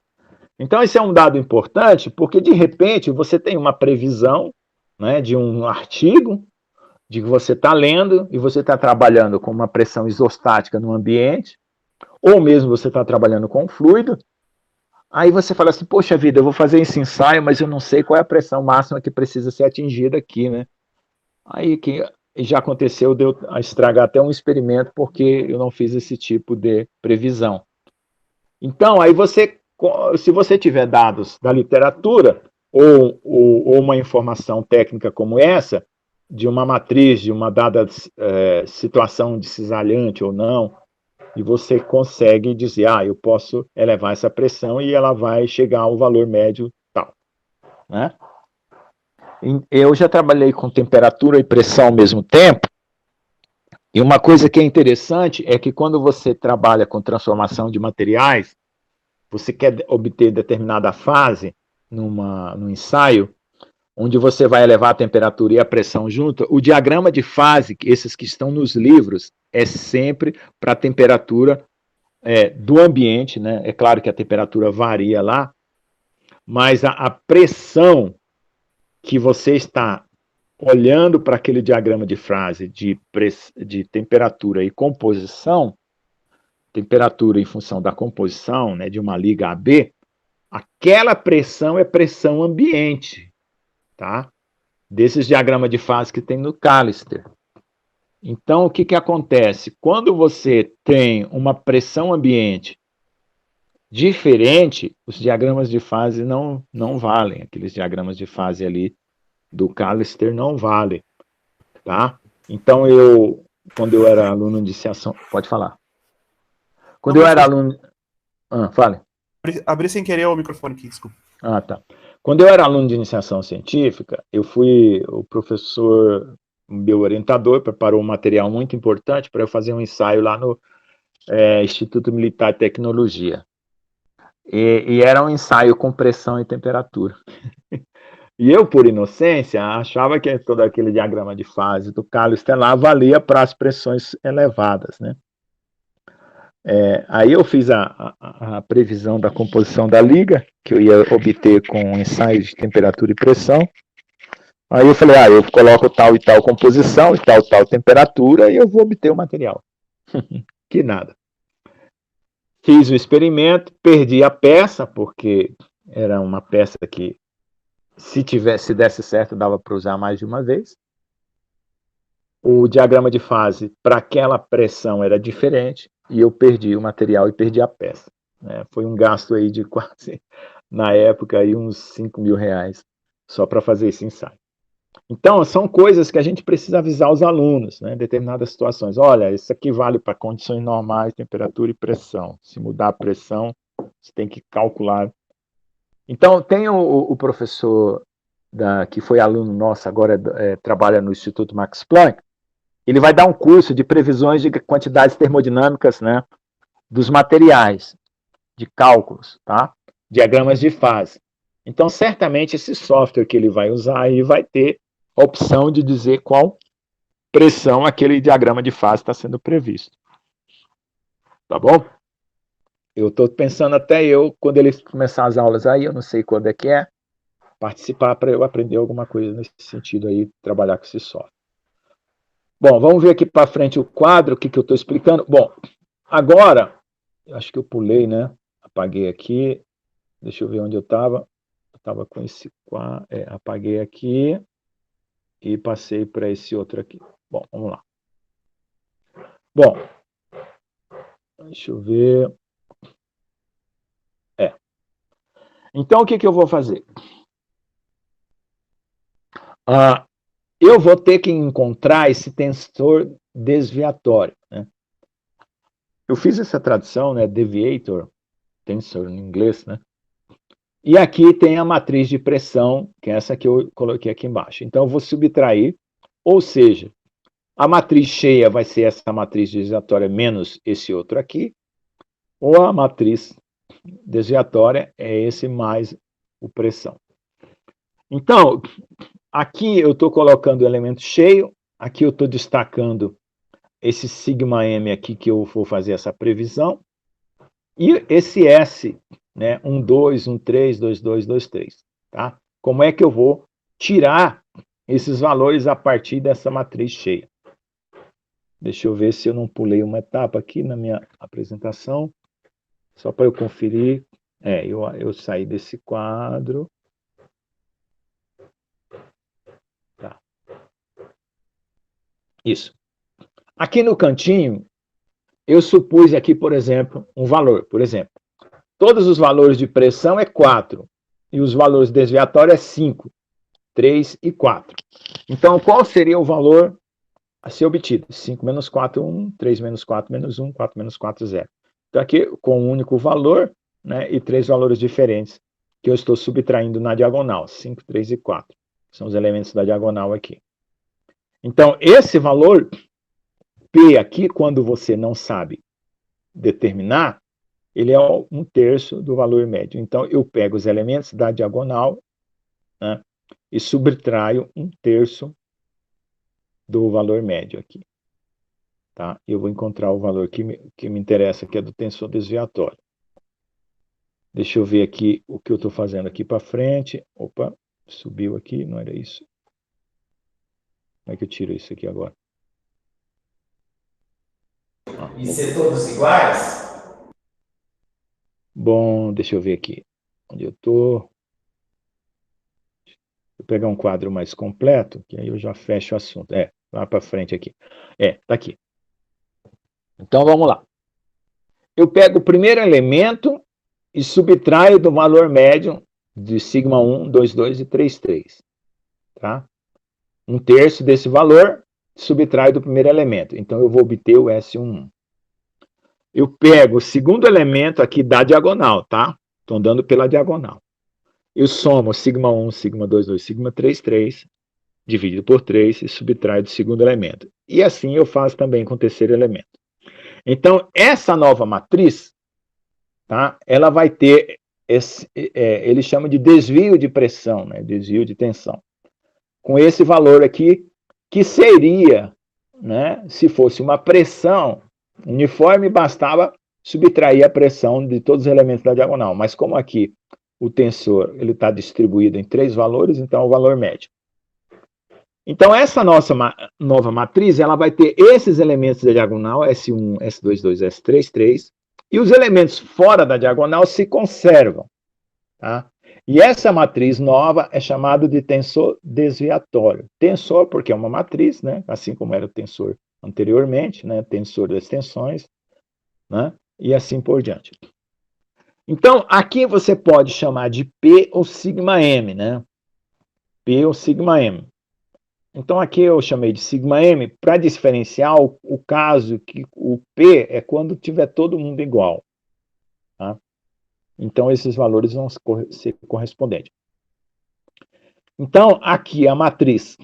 Então, esse é um dado importante, porque, de repente, você tem uma previsão, né, de um artigo, de que você está lendo e você está trabalhando com uma pressão isostática no ambiente, ou mesmo você está trabalhando com um fluido, aí você fala assim, poxa vida, eu vou fazer esse ensaio, mas eu não sei qual é a pressão máxima que precisa ser atingida aqui, né? Aí que já aconteceu de eu estragar até um experimento porque eu não fiz esse tipo de previsão. Então, aí você, se você tiver dados da literatura ou uma informação técnica como essa, de uma matriz, de uma dada situação de cisalhante ou não, e você consegue dizer, eu posso elevar essa pressão e ela vai chegar ao valor médio tal, né? Eu já trabalhei com temperatura e pressão ao mesmo tempo, e uma coisa que é interessante é que quando você trabalha com transformação de materiais, você quer obter determinada fase num ensaio, onde você vai elevar a temperatura e a pressão junto, o diagrama de fase, esses que estão nos livros, é sempre para a temperatura do ambiente, né? É claro que a temperatura varia lá, mas a pressão que você está olhando para aquele diagrama de fase de temperatura e composição, temperatura em função da composição, né, de uma liga AB, aquela pressão é pressão ambiente, tá? Desses diagramas de fase que tem no Callister. Então, o que acontece? Quando você tem uma pressão ambiente diferente, os diagramas de fase não valem. Aqueles diagramas de fase ali do Callister não valem, tá? Então, quando eu era aluno de iniciação... Pode falar. Quando eu era aluno... fale. Abri sem querer o microfone aqui, desculpa. Tá. Quando eu era aluno de iniciação científica, o professor, meu orientador, preparou um material muito importante para eu fazer um ensaio lá no Instituto Militar de Tecnologia. E era um ensaio com pressão e temperatura. E eu, por inocência, achava que todo aquele diagrama de fase do Callister lá valia para as pressões elevadas, né? Aí eu fiz a previsão da composição da liga, que eu ia obter com ensaios de temperatura e pressão. Aí eu falei, eu coloco tal e tal composição e tal temperatura e eu vou obter o material. Que nada. Fiz o experimento, perdi a peça, porque era uma peça que se desse certo, dava para usar mais de uma vez. O diagrama de fase para aquela pressão era diferente, e eu perdi o material e perdi a peça. Né? Foi um gasto aí de quase, na época, aí uns 5 mil reais, só para fazer esse ensaio. Então, são coisas que a gente precisa avisar os alunos, né, em determinadas situações. Olha, isso aqui vale para condições normais, temperatura e pressão. Se mudar a pressão, você tem que calcular. Então, tem o professor que foi aluno nosso, agora trabalha no Instituto Max Planck. Ele vai dar um curso de previsões de quantidades termodinâmicas, né, dos materiais, de cálculos, tá? Diagramas de fase. Então, certamente, esse software que ele vai usar aí vai ter a opção de dizer qual pressão aquele diagrama de fase está sendo previsto. Tá bom? Eu estou pensando até quando ele começar as aulas aí, eu não sei quando é que é, participar para eu aprender alguma coisa nesse sentido aí, trabalhar com esse software. Bom, vamos ver aqui para frente o quadro, o que eu estou explicando. Bom, agora, acho que eu pulei, né? Apaguei aqui, deixa eu ver onde eu estava. Eu estava com esse quadro, apaguei aqui e passei para esse outro aqui. Bom, vamos lá. Bom, deixa eu ver. Então, o que eu vou fazer? Eu vou ter que encontrar esse tensor desviatório. Né? Eu fiz essa tradução, né, deviator, tensor em inglês, né? E aqui tem a matriz de pressão, que é essa que eu coloquei aqui embaixo. Então, eu vou subtrair, ou seja, a matriz cheia vai ser essa matriz desviatória menos esse outro aqui, ou a matriz desviatória é esse mais o pressão. Então, aqui eu estou colocando o elemento cheio, aqui eu estou destacando esse sigma m aqui que eu vou fazer essa previsão, e esse S, né, 1, 2, 1, 3, 2, 2, 2, 3. Tá? Como é que eu vou tirar esses valores a partir dessa matriz cheia? Deixa eu ver se eu não pulei uma etapa aqui na minha apresentação, só para eu conferir. Eu saí desse quadro. Tá. Isso. Aqui no cantinho, eu supus aqui, por exemplo, um valor. Por exemplo, todos os valores de pressão é 4, e os valores desviatórios é 5, 3 e 4. Então, qual seria o valor a ser obtido? 5 menos 4, 1, 3 menos 4, menos 1, 4 menos 4, 0. Então, aqui, com um único valor, né, e 3 valores diferentes, que eu estou subtraindo na diagonal, 5, 3 e 4. São os elementos da diagonal aqui. Então, esse valor, P aqui, quando você não sabe determinar, ele é 1/3 do valor médio. Então, eu pego os elementos da diagonal, né, e subtraio 1/3 do valor médio aqui. Tá? Eu vou encontrar o valor que me interessa, que é do tensor desviatório. Deixa eu ver aqui o que eu estou fazendo aqui para frente. Opa, subiu aqui, não era isso. Como é que eu tiro isso aqui agora? E ser todos iguais? Bom, deixa eu ver aqui. Onde eu estou? Vou pegar um quadro mais completo, que aí eu já fecho o assunto. Lá para frente aqui. Tá aqui. Então, vamos lá. Eu pego o primeiro elemento e subtraio do valor médio de sigma 1, 2, 2 e 3, 3. Tá? 1/3 desse valor subtrai do primeiro elemento. Então, eu vou obter o S11. Eu pego o segundo elemento aqui da diagonal, tá? Estou andando pela diagonal. Eu somo sigma 1, sigma 2, 2, sigma 3, 3, dividido por 3 e subtraio do segundo elemento. E assim eu faço também com o terceiro elemento. Então, essa nova matriz, tá? Ela vai ter, ele chama de desvio de pressão, né? Desvio de tensão. Com esse valor aqui, que seria, né, se fosse uma pressão uniforme, bastava subtrair a pressão de todos os elementos da diagonal. Mas como aqui o tensor está distribuído em 3 valores, então é o valor médio. Então, essa nossa nova matriz, ela vai ter esses elementos da diagonal, S1, S2, 2, S3, 3, e os elementos fora da diagonal se conservam. Tá? E essa matriz nova é chamada de tensor desviatório. Tensor porque é uma matriz, né? Assim como era o tensor anteriormente, né? Tensor das tensões, né? E assim por diante. Então, aqui você pode chamar de P ou sigma M, né? P ou sigma M. Então, aqui eu chamei de sigma M para diferenciar o caso que o P é quando tiver todo mundo igual. Tá? Então, esses valores vão ser correspondentes. Então, aqui a matriz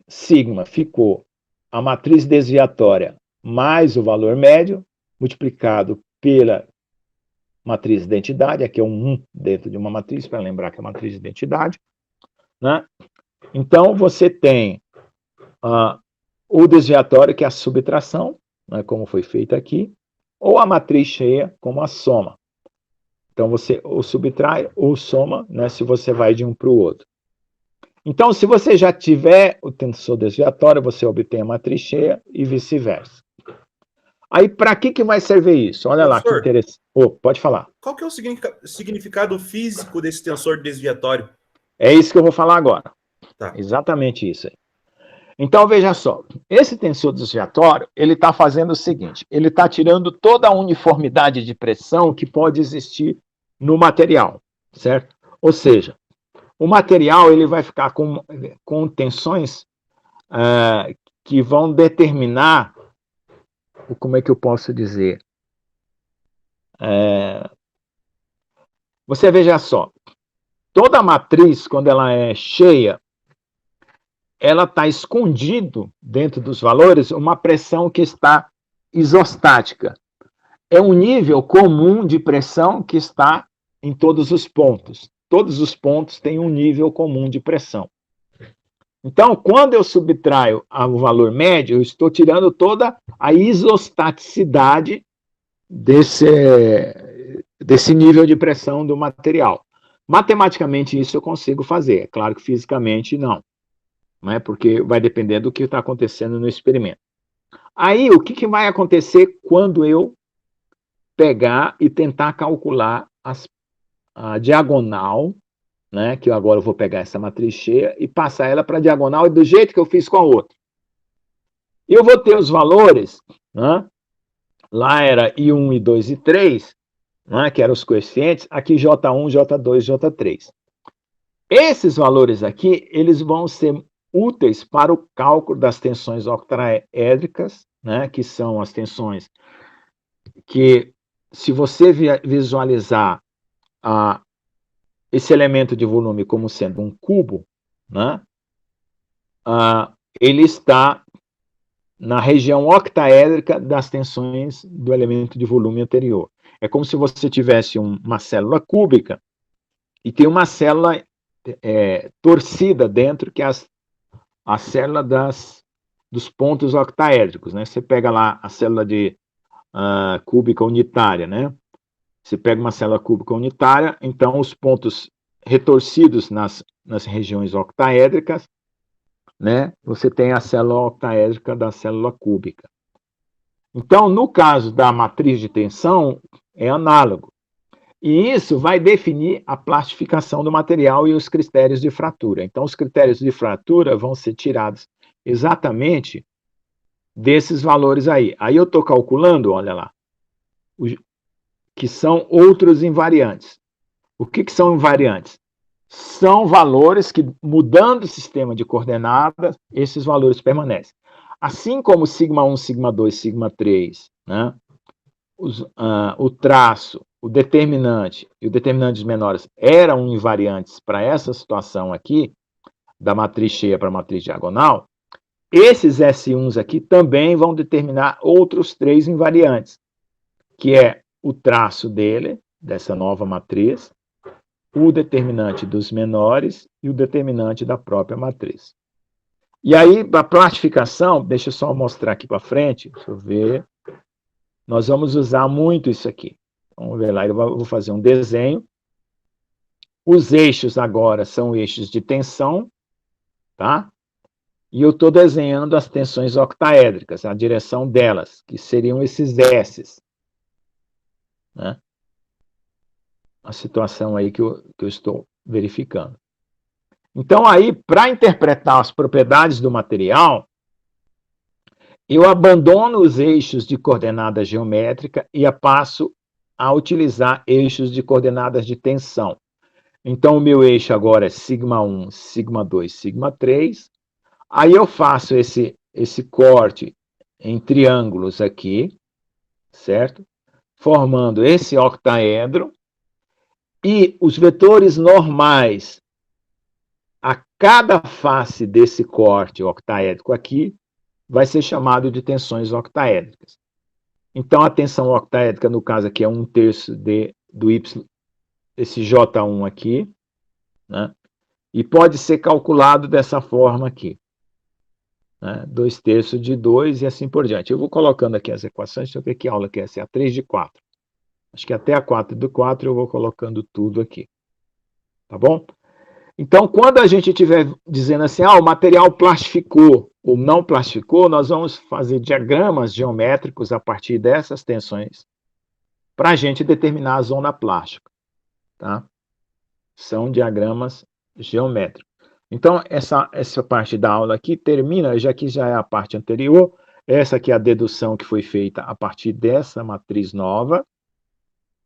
sigma ficou a matriz desviatória mais o valor médio, multiplicado pela matriz de identidade, aqui é um 1 dentro de uma matriz, para lembrar que é a matriz de identidade. Né? Então, você tem o desviatório, que é a subtração, né, como foi feito aqui, ou a matriz cheia, como a soma. Então, você ou subtrai ou soma, né, se você vai de um para o outro. Então, se você já tiver o tensor desviatório, você obtém a matriz cheia e vice-versa. Aí, para que vai servir isso? Olha lá, que interessante. Pode falar. Qual que é o significado físico desse tensor desviatório? É isso que eu vou falar agora. Tá. Exatamente isso aí. Então, veja só. Esse tensor desviatório, ele está fazendo o seguinte. Ele está tirando toda a uniformidade de pressão que pode existir no material, certo? Ou seja, o material ele vai ficar com tensões que vão determinar, como é que eu posso dizer? Você veja só, toda a matriz, quando ela é cheia, ela está escondido dentro dos valores uma pressão que está isostática. É um nível comum de pressão que está em todos os pontos. Todos os pontos têm um nível comum de pressão. Então, quando eu subtraio o valor médio, eu estou tirando toda a isostaticidade desse nível de pressão do material. Matematicamente, isso eu consigo fazer. É claro que fisicamente não. Não é? Porque vai depender do que está acontecendo no experimento. Aí, o que vai acontecer quando eu pegar e tentar calcular a diagonal, né, que agora eu vou pegar essa matriz cheia e passar ela para a diagonal do jeito que eu fiz com a outra. Eu vou ter os valores, né, lá era I1, I2 e 3, né, que eram os coeficientes, aqui J1, J2, J3. Esses valores aqui, eles vão ser úteis para o cálculo das tensões octaédricas, né, que são as tensões que, se você visualizar esse elemento de volume como sendo um cubo, né, ele está na região octaédrica das tensões do elemento de volume anterior. É como se você tivesse uma célula cúbica e tem uma célula torcida dentro, que é a célula dos pontos octaédricos, né? Você pega lá a célula cúbica unitária, né? Você pega uma célula cúbica unitária, então os pontos retorcidos nas regiões octaédricas, né? Você tem a célula octaédrica da célula cúbica. Então, no caso da matriz de tensão, é análogo. E isso vai definir a plastificação do material e os critérios de fratura. Então, os critérios de fratura vão ser tirados exatamente desses valores aí. Aí eu estou calculando, olha lá, que são outros invariantes. O que são invariantes? São valores que, mudando o sistema de coordenadas, esses valores permanecem. Assim como sigma 1, sigma 2, sigma 3, né? O traço, o determinante e o determinantes menores eram invariantes para essa situação aqui, da matriz cheia para a matriz diagonal, esses S1s aqui também vão determinar outros 3 invariantes, que é o traço dele, dessa nova matriz, o determinante dos menores e o determinante da própria matriz. E aí, para a plastificação, deixa eu só mostrar aqui para frente, deixa eu ver, nós vamos usar muito isso aqui. Vamos ver lá, eu vou fazer um desenho. Os eixos agora são eixos de tensão, tá? E eu estou desenhando as tensões octaédricas, a direção delas, que seriam esses S's. Né? A situação aí que eu estou verificando. Então, aí, para interpretar as propriedades do material, eu abandono os eixos de coordenada geométrica e passo a utilizar eixos de coordenadas de tensão. Então, o meu eixo agora é σ1, σ2, σ3. Aí eu faço esse corte em triângulos aqui, certo? Formando esse octaedro. E os vetores normais a cada face desse corte octaédrico aqui vai ser chamado de tensões octaédricas. Então, a tensão octaédrica, no caso aqui, é 1/3 do Y, esse J1 aqui, né? E pode ser calculado dessa forma aqui, né? 2/3 de 2 e assim por diante. Eu vou colocando aqui as equações, deixa eu ver que aula que é essa, é a 3 de 4. Acho que até a 4 do 4 eu vou colocando tudo aqui, tá bom? Então, quando a gente estiver dizendo assim, o material plastificou ou não plastificou, nós vamos fazer diagramas geométricos a partir dessas tensões para a gente determinar a zona plástica, tá? São diagramas geométricos. Então, essa parte da aula aqui termina, já que já é a parte anterior. Essa aqui é a dedução que foi feita a partir dessa matriz nova,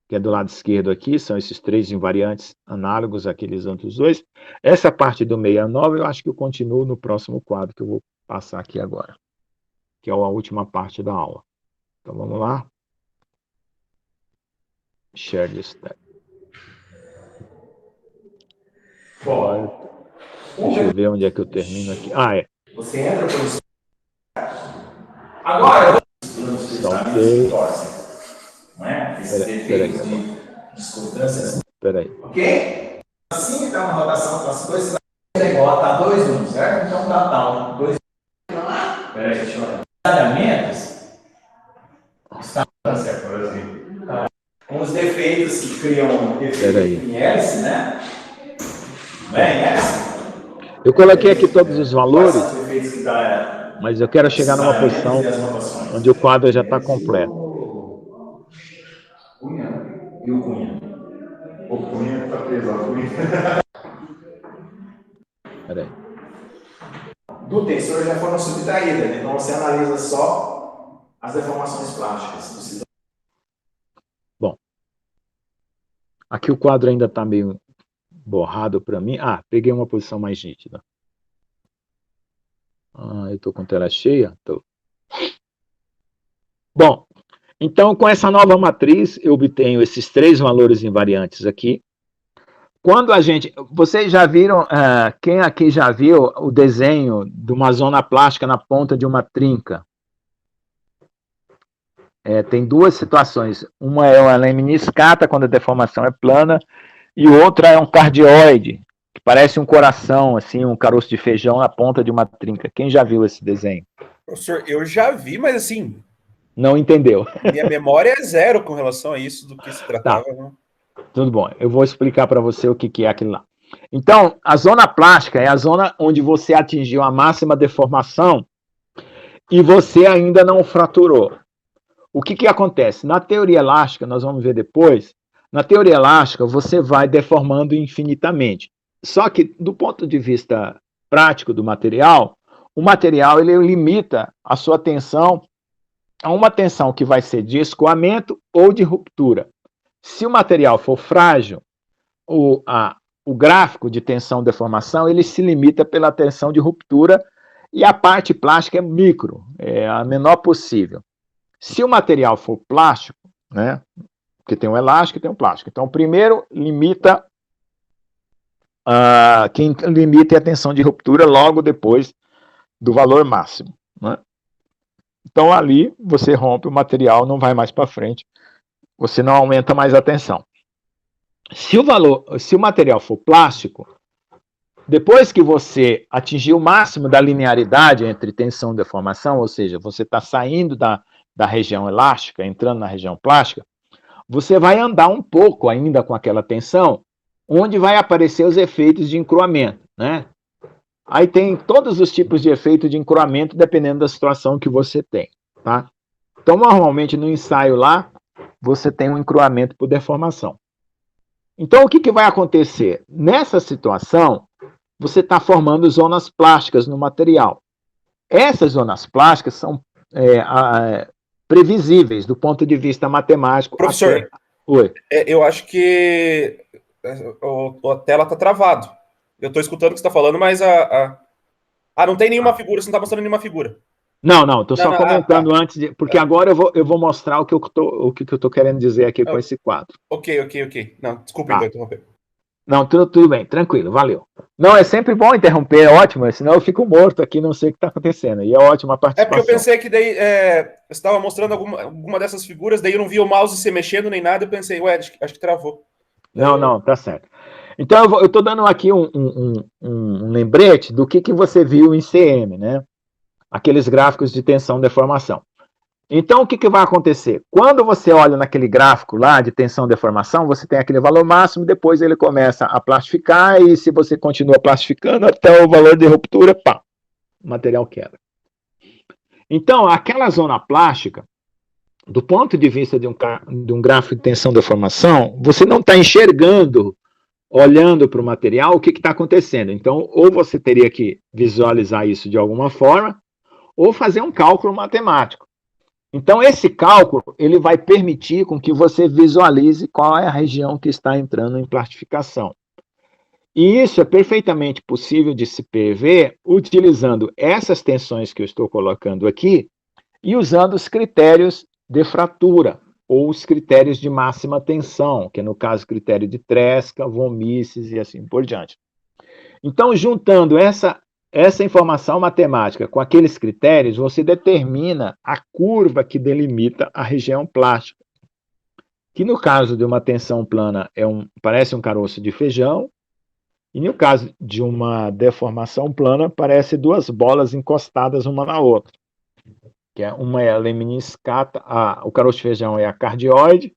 que é do lado esquerdo aqui, são esses 3 invariantes análogos àqueles outros dois. Essa parte do 69, eu acho que eu continuo no próximo quadro, que eu vou passar aqui agora, que é a última parte da aula. Então, vamos lá. Share this tab. Deixa eu ver onde é que eu termino aqui. É. Você entra por isso. Agora, saltei. Não é? Esses efeitos de discordância. Peraí. Ok? Assim está uma rotação com as coisas. É igual a 2, 1, certo? Então tá tal. 2. Peraí, deixa eu olhar. Detalhamentos. Está certo, por exemplo. Com os defeitos que criam efeito em hélice, né? Bem, hélice. Eu coloquei aqui todos os valores, mas eu quero chegar numa posição onde o quadro já está completo. Cunha e o Cunha. O Cunha está preso, a Cunha. Peraí. Do tensor já foram subtraídas, né? Então você analisa só as deformações plásticas. Bom, aqui o quadro ainda está meio borrado para mim. Peguei uma posição mais nítida. Eu estou com tela cheia? Tô. Bom, então com essa nova matriz eu obtenho esses 3 valores invariantes aqui. Quando a gente... Vocês já viram, quem aqui já viu o desenho de uma zona plástica na ponta de uma trinca? Tem 2 situações. Uma é uma lemniscata, quando a deformação é plana, e outra é um cardioide, que parece um coração, assim, um caroço de feijão na ponta de uma trinca. Quem já viu esse desenho? Professor, eu já vi, mas assim... Não entendeu. Minha memória é zero com relação a isso, do que se tratava. Tá. Né? Tudo bom, eu vou explicar para você o que é aquilo lá. Então, a zona plástica é a zona onde você atingiu a máxima deformação e você ainda não fraturou. O que acontece? Na teoria elástica, nós vamos ver depois, na teoria elástica você vai deformando infinitamente. Só que, do ponto de vista prático do material, o material ele limita a sua tensão a uma tensão que vai ser de escoamento ou de ruptura. Se o material for frágil, o gráfico de tensão-deformação ele se limita pela tensão de ruptura e a parte plástica é micro, é a menor possível. Se o material for plástico, né, porque tem um elástico e tem um plástico. Então, primeiro, quem limita é a tensão de ruptura logo depois do valor máximo. Né? Então, ali, você rompe o material, não vai mais para frente, você não aumenta mais a tensão. Se o material for plástico, depois que você atingir o máximo da linearidade entre tensão e deformação, ou seja, você está saindo da região elástica, entrando na região plástica, você vai andar um pouco ainda com aquela tensão, onde vai aparecer os efeitos de encruamento, né? Aí tem todos os tipos de efeito de encruamento, dependendo da situação que você tem, tá? Então, normalmente, no ensaio lá, você tem um encruamento por deformação. Então, o que vai acontecer? Nessa situação, você está formando zonas plásticas no material. Essas zonas plásticas são previsíveis do ponto de vista matemático. Professor, Oi. Eu acho que a tela está travado. Eu estou escutando o que você está falando, mas não tem nenhuma figura, você não está mostrando nenhuma figura. Não, estou só comentando antes, porque agora eu vou mostrar o que eu estou querendo dizer aqui com esse quadro. Ok. Não, desculpa então interromper. Não, tudo bem, tranquilo, valeu. Não, é sempre bom interromper, é ótimo, senão eu fico morto aqui, não sei o que está acontecendo. E é ótima a participação. É porque eu pensei que daí você estava mostrando alguma dessas figuras, daí eu não vi o mouse se mexendo nem nada, eu pensei, acho que travou. Não, tá certo. Então eu estou dando aqui um lembrete do que você viu em CM, né? Aqueles gráficos de tensão-deformação. Então, o que vai acontecer? Quando você olha naquele gráfico lá de tensão-deformação, você tem aquele valor máximo, depois ele começa a plastificar, e se você continua plastificando até o valor de ruptura, pá, o material quebra. Então, aquela zona plástica, do ponto de vista de um gráfico de tensão-deformação, você não está enxergando, olhando para o material, o que está acontecendo. Então, ou você teria que visualizar isso de alguma forma, ou fazer um cálculo matemático. Então, esse cálculo ele vai permitir com que você visualize qual é a região que está entrando em plastificação. E isso é perfeitamente possível de se prever utilizando essas tensões que eu estou colocando aqui e usando os critérios de fratura, ou os critérios de máxima tensão, que é, no caso, critério de Tresca, von Mises e assim por diante. Então, juntando essa informação matemática com aqueles critérios, você determina a curva que delimita a região plástica, que no caso de uma tensão plana parece um caroço de feijão, e no caso de uma deformação plana parece duas bolas encostadas uma na outra. Uma é a lemniscata, o caroço de feijão é a cardioide,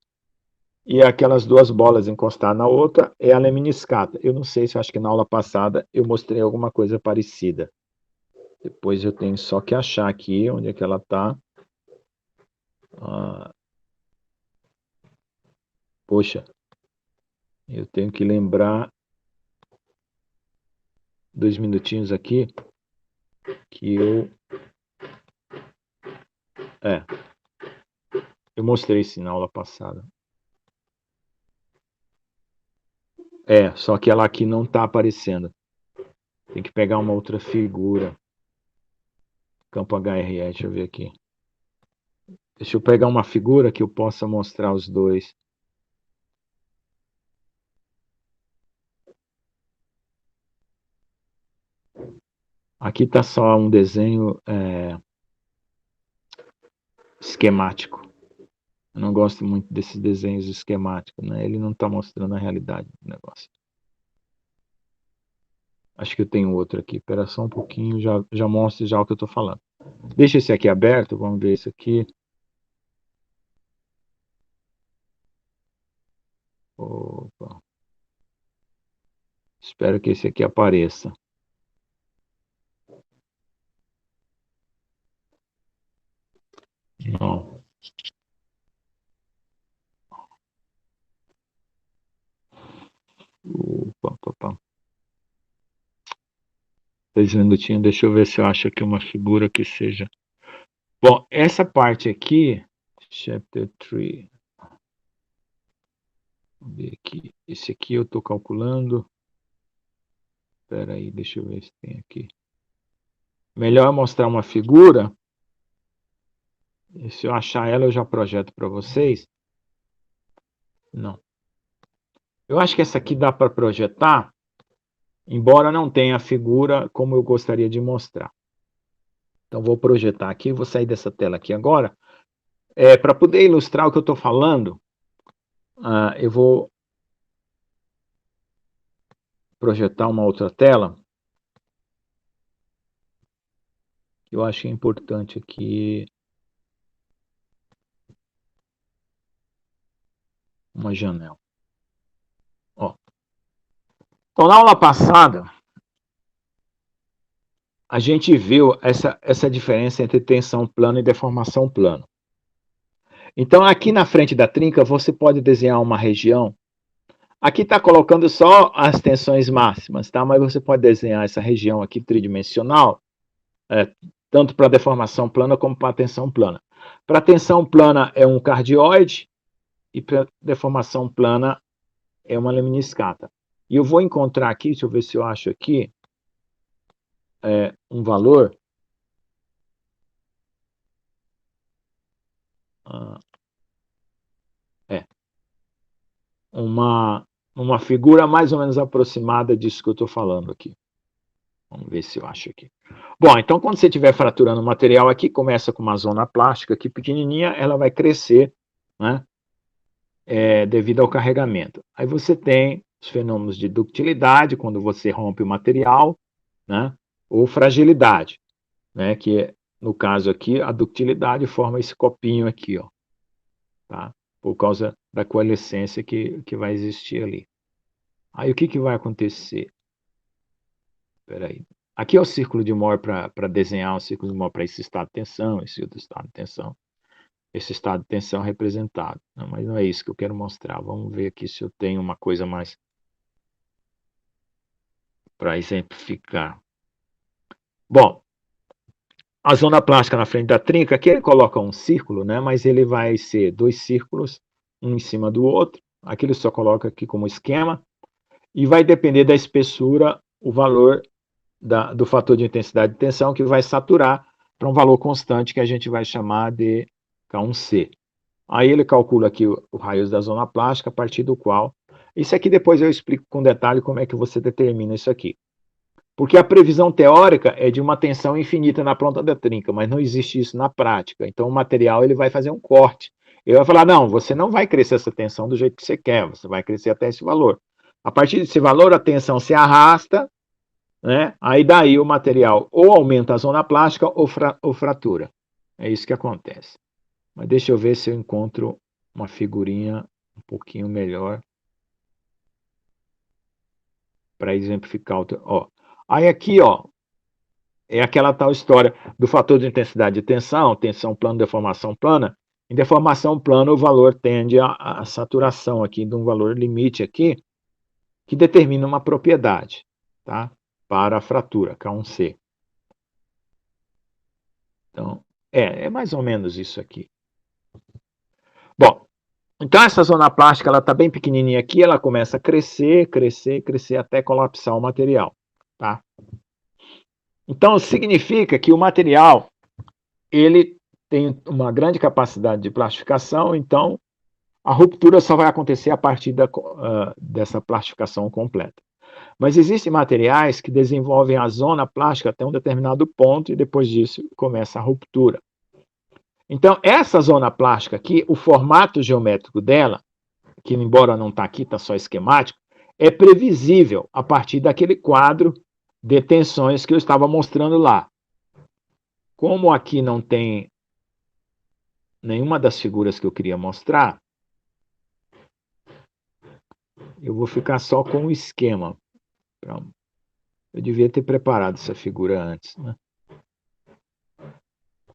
e aquelas duas bolas encostadas na outra é a lemniscata. Eu não sei se acho que na aula passada eu mostrei alguma coisa parecida. Depois eu tenho só que achar aqui onde é que ela está. Poxa, eu tenho que lembrar 2 minutinhos aqui que eu mostrei isso na aula passada. Só que ela aqui não está aparecendo. Tem que pegar uma outra figura. Campo HRE, deixa eu ver aqui. Deixa eu pegar uma figura que eu possa mostrar os dois. Aqui está só um desenho esquemático. Eu não gosto muito desses desenhos esquemáticos, né? Ele não está mostrando a realidade do negócio. Acho que eu tenho outro aqui. Espera só um pouquinho, já mostro já o que eu estou falando. Deixa esse aqui aberto, vamos ver isso aqui. Opa. Espero que esse aqui apareça. Não. Opa. 2 minutinhos, deixa eu ver se eu acho aqui uma figura que seja... Bom, essa parte aqui, chapter 3. Vamos ver aqui. Esse aqui eu estou calculando. Espera aí, deixa eu ver se tem aqui. Melhor mostrar uma figura. E se eu achar ela, eu já projeto para vocês. Não. Eu acho que essa aqui dá para projetar, embora não tenha a figura como eu gostaria de mostrar. Então, vou projetar aqui, vou sair dessa tela aqui agora. Para poder ilustrar o que eu estou falando, eu vou projetar uma outra tela. Eu acho que é importante aqui. Uma janela. Então, na aula passada, a gente viu essa diferença entre tensão plana e deformação plana. Então, aqui na frente da trinca, você pode desenhar uma região Aqui está colocando só as tensões máximas, tá? Mas você pode desenhar essa região aqui tridimensional, tanto para deformação plana como para tensão plana. Para tensão plana é um cardioide e para deformação plana é uma lemniscata. E eu vou encontrar aqui, deixa eu ver se eu acho aqui, um valor. Uma figura mais ou menos aproximada disso que eu estou falando aqui. Vamos ver se eu acho aqui. Bom, então quando você estiver fraturando o material aqui, começa com uma zona plástica aqui pequenininha, ela vai crescer, né, devido ao carregamento. Aí você tem os fenômenos de ductilidade, quando você rompe o material, né, ou fragilidade, né, que no caso aqui, a ductilidade forma esse copinho aqui, ó, tá? Por causa da coalescência que vai existir ali. Aí o que vai acontecer? Espera aí. Aqui é o círculo de Moore para desenhar um círculo de Moore para esse estado de tensão, esse outro estado de tensão. Esse estado de tensão representado. Não, mas não é isso que eu quero mostrar. Vamos ver aqui se eu tenho uma coisa mais para exemplificar. Bom, a zona plástica na frente da trinca, aqui ele coloca um círculo, né? Mas ele vai ser 2 círculos, um em cima do outro. Aqui ele só coloca aqui como esquema. E vai depender da espessura, o valor do fator de intensidade de tensão, que vai saturar para um valor constante que a gente vai chamar de K1C. Aí ele calcula aqui o raio da zona plástica, a partir do qual... Isso aqui depois eu explico com detalhe como é que você determina isso aqui. Porque a previsão teórica é de uma tensão infinita na ponta da trinca, mas não existe isso na prática. Então o material ele vai fazer um corte. Ele vai falar, não, você não vai crescer essa tensão do jeito que você quer, você vai crescer até esse valor. A partir desse valor, a tensão se arrasta, né? Aí daí o material ou aumenta a zona plástica ou fratura. É isso que acontece. Mas deixa eu ver se eu encontro uma figurinha um pouquinho melhor para exemplificar. Ó. Aí aqui, ó, é aquela tal história do fator de intensidade de tensão, tensão plana, deformação plana. Em deformação plana, o valor tende a saturação aqui de um valor limite aqui, que determina uma propriedade, tá? Para a fratura, K1C. Então, é mais ou menos isso aqui. Bom, então essa zona plástica, ela está bem pequenininha aqui, ela começa a crescer, crescer, crescer, até colapsar o material, tá? Então, significa que o material, ele tem uma grande capacidade de plastificação, então a ruptura só vai acontecer a partir dessa plastificação completa. Mas existem materiais que desenvolvem a zona plástica até um determinado ponto e depois disso começa a ruptura. Então, essa zona plástica aqui, o formato geométrico dela, que embora não está aqui, está só esquemático, é previsível a partir daquele quadro de tensões que eu estava mostrando lá. Como aqui não tem nenhuma das figuras que eu queria mostrar, eu vou ficar só com o esquema. Eu devia ter preparado essa figura antes, né?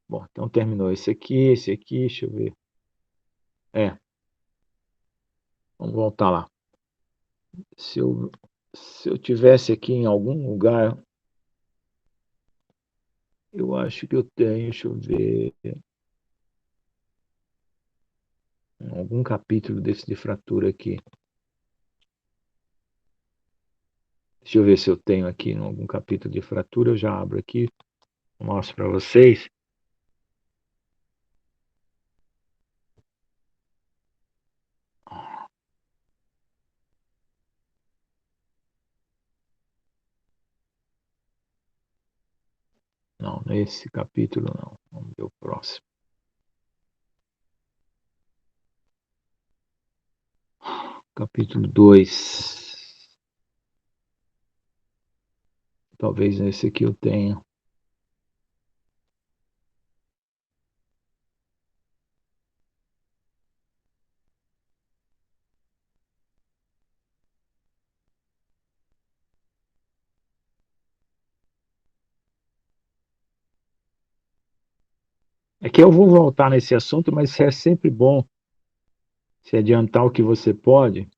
Bom, então terminou esse aqui, deixa eu ver. Vamos voltar lá. Se eu tivesse aqui em algum lugar, eu acho que eu tenho, deixa eu ver, algum capítulo desse de fratura aqui. Deixa eu ver se eu tenho aqui em algum capítulo de fratura, eu já abro aqui, mostro para vocês. Não, nesse capítulo não. Vamos ver o próximo. Capítulo 2. Talvez nesse aqui eu tenha. É que eu vou voltar nesse assunto, mas é sempre bom se adiantar o que você pode.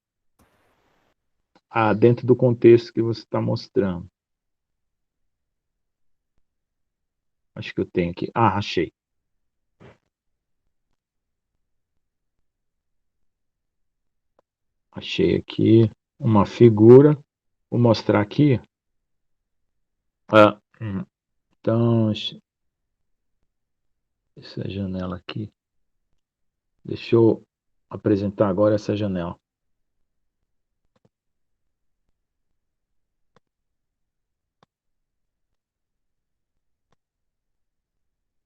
dentro do contexto que você está mostrando. Acho que eu tenho aqui. Ah, achei. Achei aqui uma figura. Vou mostrar aqui. Então, essa janela aqui. Deixa eu apresentar agora essa janela.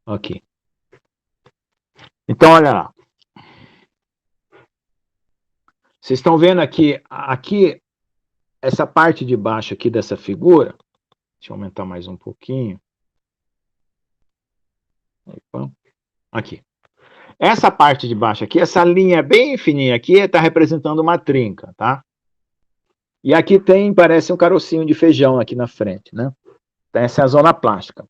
Aqui. Então, olha lá. Vocês estão vendo aqui, essa parte de baixo aqui dessa figura. Deixa eu aumentar mais um pouquinho. Aqui. Essa parte de baixo aqui, essa linha bem fininha aqui, está representando uma trinca, tá? E aqui parece um carocinho de feijão aqui na frente, né? Então, essa é a zona plástica.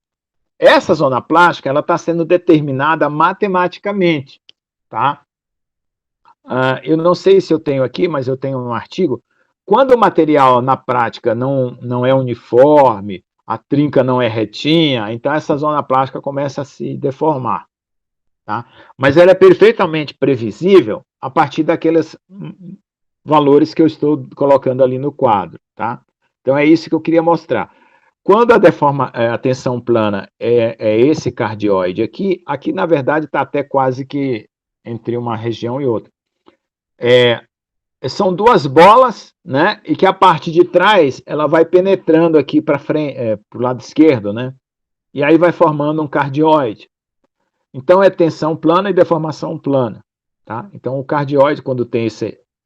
Essa zona plástica, ela está sendo determinada matematicamente, tá? Eu não sei se eu tenho aqui, mas eu tenho um artigo. Quando o material, na prática, não é uniforme, a trinca não é retinha, então essa zona plástica começa a se deformar. Tá? Mas ela é perfeitamente previsível a partir daqueles valores que eu estou colocando ali no quadro. Tá? Então é isso que eu queria mostrar. Quando a tensão plana é esse cardioide aqui na verdade está até quase que entre uma região e outra. São duas bolas, né? E que a parte de trás ela vai penetrando aqui para frente, para o lado esquerdo, né? E aí vai formando um cardioide. Então é tensão plana e deformação plana, tá? Então o cardioide, quando tem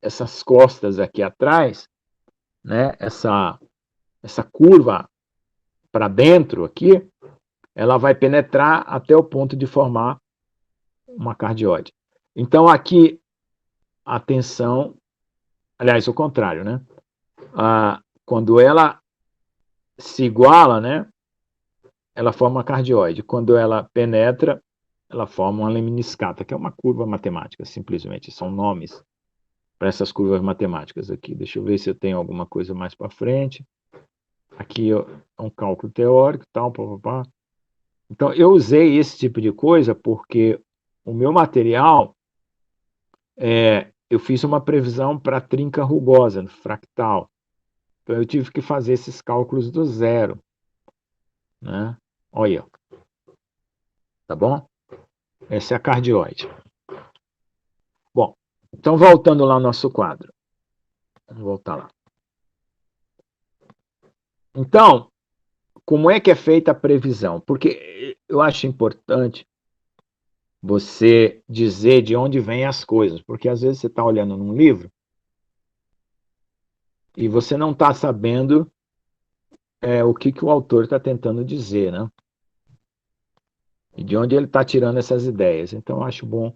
essas costas aqui atrás, né? Essa curva para dentro aqui, ela vai penetrar até o ponto de formar uma cardioide. Então aqui a tensão, aliás, o contrário, né? Quando ela se iguala, né? Ela forma uma cardioide. Quando ela penetra, ela forma uma laminiscata, que é uma curva matemática, simplesmente. São nomes para essas curvas matemáticas aqui. Deixa eu ver se eu tenho alguma coisa mais para frente. Aqui é um cálculo teórico, tal, papapá. Então, eu usei esse tipo de coisa porque o meu material, eu fiz uma previsão para trinca rugosa, fractal. Então, eu tive que fazer esses cálculos do zero. Né? Olha. Tá bom? Essa é a cardioide. Bom, então voltando lá ao nosso quadro. Vamos voltar lá. Então, como é que é feita a previsão? Porque eu acho importante você dizer de onde vêm as coisas, porque às vezes você está olhando num livro e você não está sabendo o que o autor está tentando dizer, né? E de onde ele está tirando essas ideias. Então, eu acho bom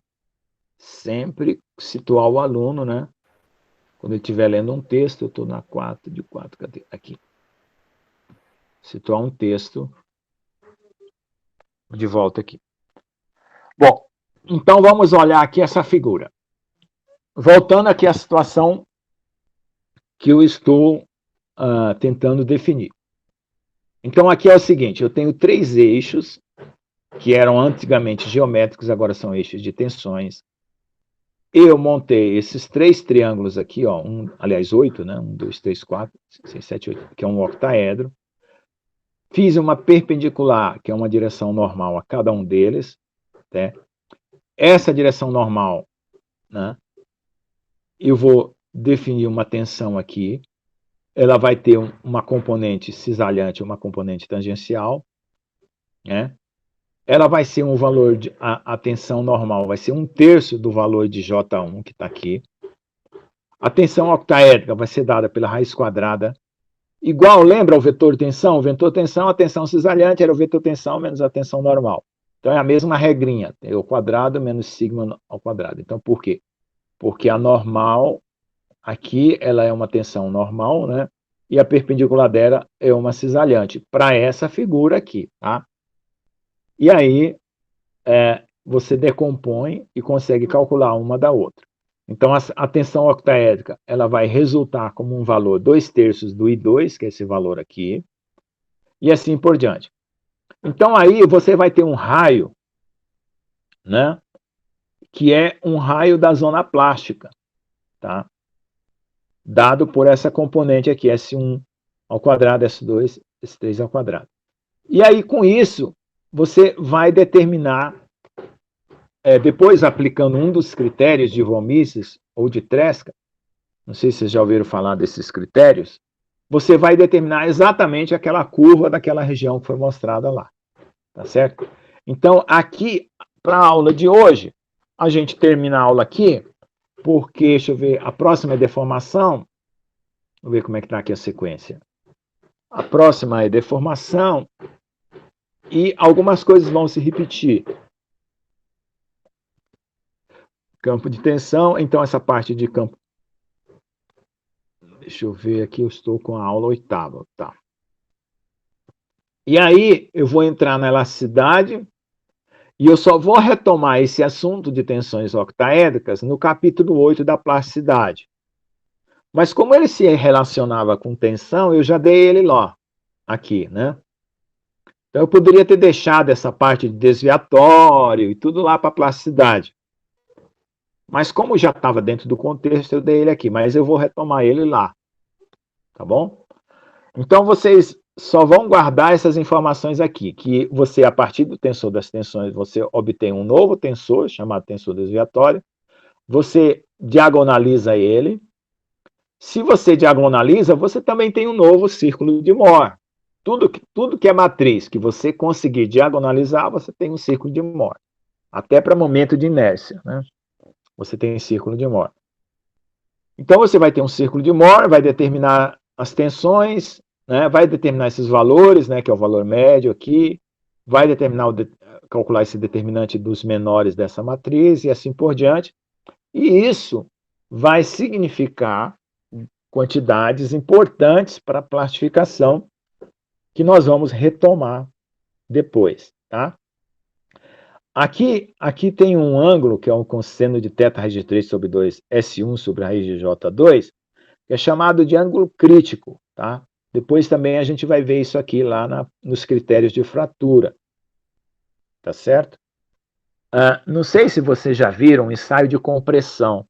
sempre situar o aluno, né? Quando ele estiver lendo um texto, eu estou na 4 de 4, cadê? Aqui. Situar um texto de volta aqui. Bom, então vamos olhar aqui essa figura. Voltando aqui à situação que eu estou tentando definir. Então aqui é o seguinte, eu tenho 3 eixos, que eram antigamente geométricos, agora são eixos de tensões. Eu montei esses 3 triângulos aqui, ó, aliás, 8, né? 1, 2, 3, 4, 5, 6, 7, 8, que é um octaedro. Fiz uma perpendicular, que é uma direção normal a cada um deles. Né? Essa direção normal, né? Eu vou definir uma tensão aqui. Ela vai ter uma componente cisalhante e uma componente tangencial. Né? Ela vai ser um valor a tensão normal vai ser 1/3 do valor de J1, que está aqui. A tensão octaédrica vai ser dada pela raiz quadrada. Igual, lembra o vetor tensão? O vetor tensão, a tensão cisalhante era o vetor tensão menos a tensão normal. Então é a mesma regrinha, é o quadrado menos sigma ao quadrado. Então por quê? Porque a normal, aqui, ela é uma tensão normal, né? E a perpendicular dela é uma cisalhante, para essa figura aqui, tá? E aí, você decompõe e consegue calcular uma da outra. Então, a tensão octaédrica, ela vai resultar como um valor 2/3 do I2, que é esse valor aqui, e assim por diante. Então, aí você vai ter um raio, né, que é um raio da zona plástica, tá? Dado por essa componente aqui, S1 ao quadrado, S2, S3 ao quadrado. E aí, com isso, você vai determinar, depois aplicando um dos critérios de von Mises ou de Tresca, não sei se vocês já ouviram falar desses critérios, você vai determinar exatamente aquela curva daquela região que foi mostrada lá, tá certo? Então, aqui, para a aula de hoje, a gente termina a aula aqui, porque, deixa eu ver, a próxima é deformação, vou ver como é que está aqui a sequência. A próxima é deformação, e algumas coisas vão se repetir. Campo de tensão, então essa parte de campo... Deixa eu ver aqui, eu estou com a aula 8ª, tá? E aí, eu vou entrar na elasticidade, e eu só vou retomar esse assunto de tensões octaédricas no capítulo 8 da plasticidade. Mas como ele se relacionava com tensão, eu já dei ele lá, aqui, né? Então, eu poderia ter deixado essa parte de desviatório e tudo lá para a plasticidade. Mas como já estava dentro do contexto, eu dei ele aqui. Mas eu vou retomar ele lá. Tá bom? Então, vocês só vão guardar essas informações aqui. Que você, a partir do tensor das tensões, você obtém um novo tensor, chamado tensor desviatório. Você diagonaliza ele. Se você diagonaliza, você também tem um novo círculo de Mohr. Tudo que é matriz que você conseguir diagonalizar, você tem um círculo de Mohr. Até para momento de inércia, né? Você tem círculo de Mohr. Então, você vai ter um círculo de Mohr, vai determinar as tensões, né? Vai determinar esses valores, né? Que é o valor médio aqui, vai determinar calcular esse determinante dos menores dessa matriz e assim por diante. E isso vai significar quantidades importantes para a plastificação que nós vamos retomar depois, tá? Aqui tem um ângulo, que é um cosseno de θ raiz de 3 sobre 2, S1 sobre a raiz de J2, que é chamado de ângulo crítico, tá? Depois também a gente vai ver isso aqui lá nos critérios de fratura, tá certo? Não sei se vocês já viram um ensaio de compressão.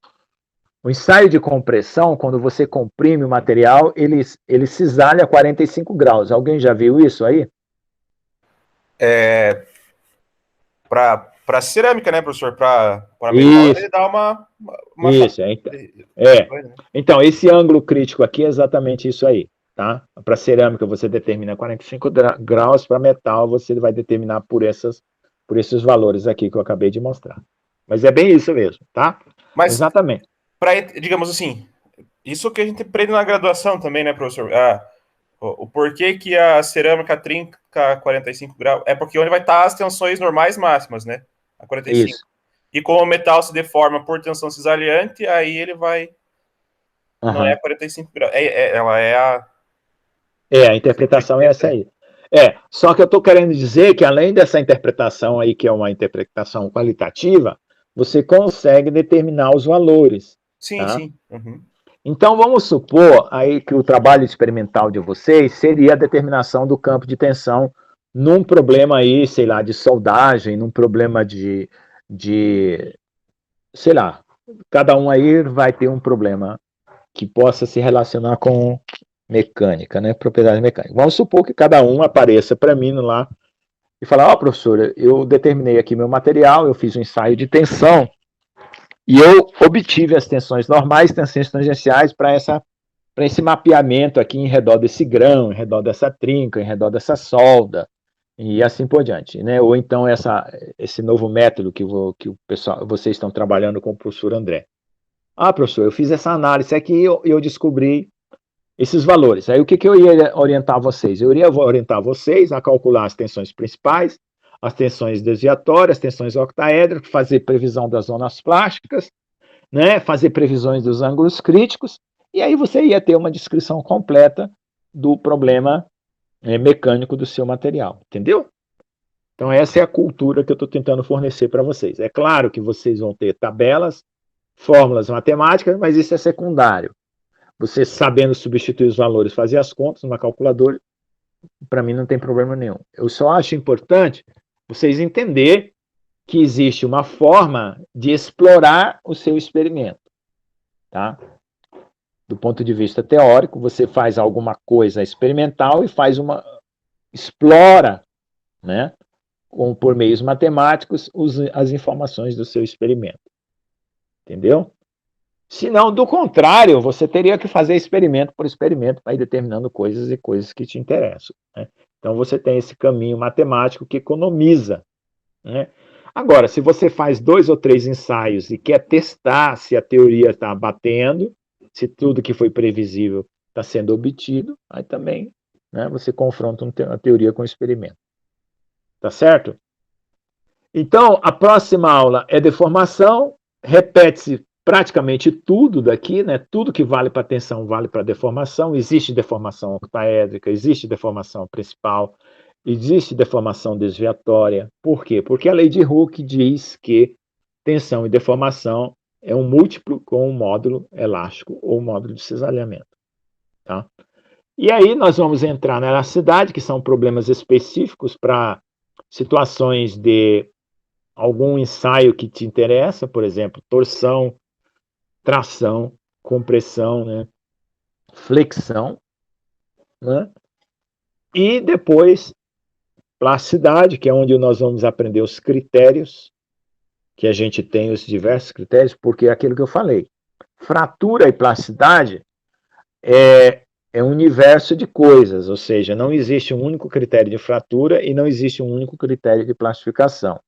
O ensaio de compressão, quando você comprime o material, ele cisalha a 45 graus. Alguém já viu isso aí? Para cerâmica, né, professor? Para metal, ele dá uma isso, Então, esse ângulo crítico aqui é exatamente isso aí, tá? Para cerâmica você determina 45 graus, para metal você vai determinar por esses valores aqui que eu acabei de mostrar. Mas é bem isso mesmo, tá? Mas, exatamente. Digamos assim, isso que a gente aprende na graduação também, né, professor? O porquê que a cerâmica trinca a 45 graus é porque onde vai estar as tensões normais máximas, né? A 45. Isso. E como o metal se deforma por tensão cisaliante, aí ele vai... Não é 45 graus. Ela é a... a interpretação é essa aí. Só que eu estou querendo dizer que além dessa interpretação aí, que é uma interpretação qualitativa, você consegue determinar os valores. Sim, tá? sim. Uhum. Então, vamos supor aí que o trabalho experimental de vocês seria a determinação do campo de tensão num problema aí, sei lá, de soldagem, num problema de sei lá, cada um aí vai ter um problema que possa se relacionar com mecânica, né, propriedade mecânica. Vamos supor que cada um apareça para mim lá e falar, professor, eu determinei aqui meu material, eu fiz um ensaio de tensão, e eu obtive as tensões normais, tensões tangenciais para esse mapeamento aqui em redor desse grão, em redor dessa trinca, em redor dessa solda, e assim por diante, né? Ou então esse novo método que vocês estão trabalhando com o professor André. Professor, eu fiz essa análise aqui e eu descobri esses valores. Aí o que eu ia orientar vocês? Eu iria orientar vocês a calcular as tensões principais, as tensões desviatórias, as tensões octaédricas, fazer previsão das zonas plásticas, né, fazer previsões dos ângulos críticos, e aí você ia ter uma descrição completa do problema mecânico do seu material, entendeu? Então essa é a cultura que eu estou tentando fornecer para vocês. É claro que vocês vão ter tabelas fórmulas matemáticas, mas isso é secundário. Você sabendo substituir os valores, fazer as contas numa calculadora, para mim não tem problema nenhum. Eu só acho importante vocês entenderem que existe uma forma de explorar o seu experimento, tá? Do ponto de vista teórico, você faz alguma coisa experimental e explora, né, por meios matemáticos, as informações do seu experimento. Entendeu? Se não, do contrário, você teria que fazer experimento por experimento para ir determinando coisas e coisas que te interessam, né? Então, você tem esse caminho matemático que economiza, né? Agora, se você faz 2 ou 3 ensaios e quer testar se a teoria está batendo, se tudo que foi previsível está sendo obtido, aí também, né, você confronta a teoria com o experimento. Tá certo? Então, a próxima aula é deformação, repete-se praticamente tudo daqui, né? Tudo que vale para tensão vale para deformação. Existe deformação octaédrica, existe deformação principal, existe deformação desviatória. Por quê? Porque a lei de Hooke diz que tensão e deformação é um múltiplo com um módulo elástico ou módulo de cisalhamento. Tá? E aí nós vamos entrar na elasticidade, que são problemas específicos para situações de algum ensaio que te interessa, por exemplo, torção, tração, compressão, né? Flexão, né? E depois plasticidade, que é onde nós vamos aprender os critérios, que a gente tem os diversos critérios, porque é aquilo que eu falei. Fratura e plasticidade é um universo de coisas, ou seja, não existe um único critério de fratura e não existe um único critério de plastificação.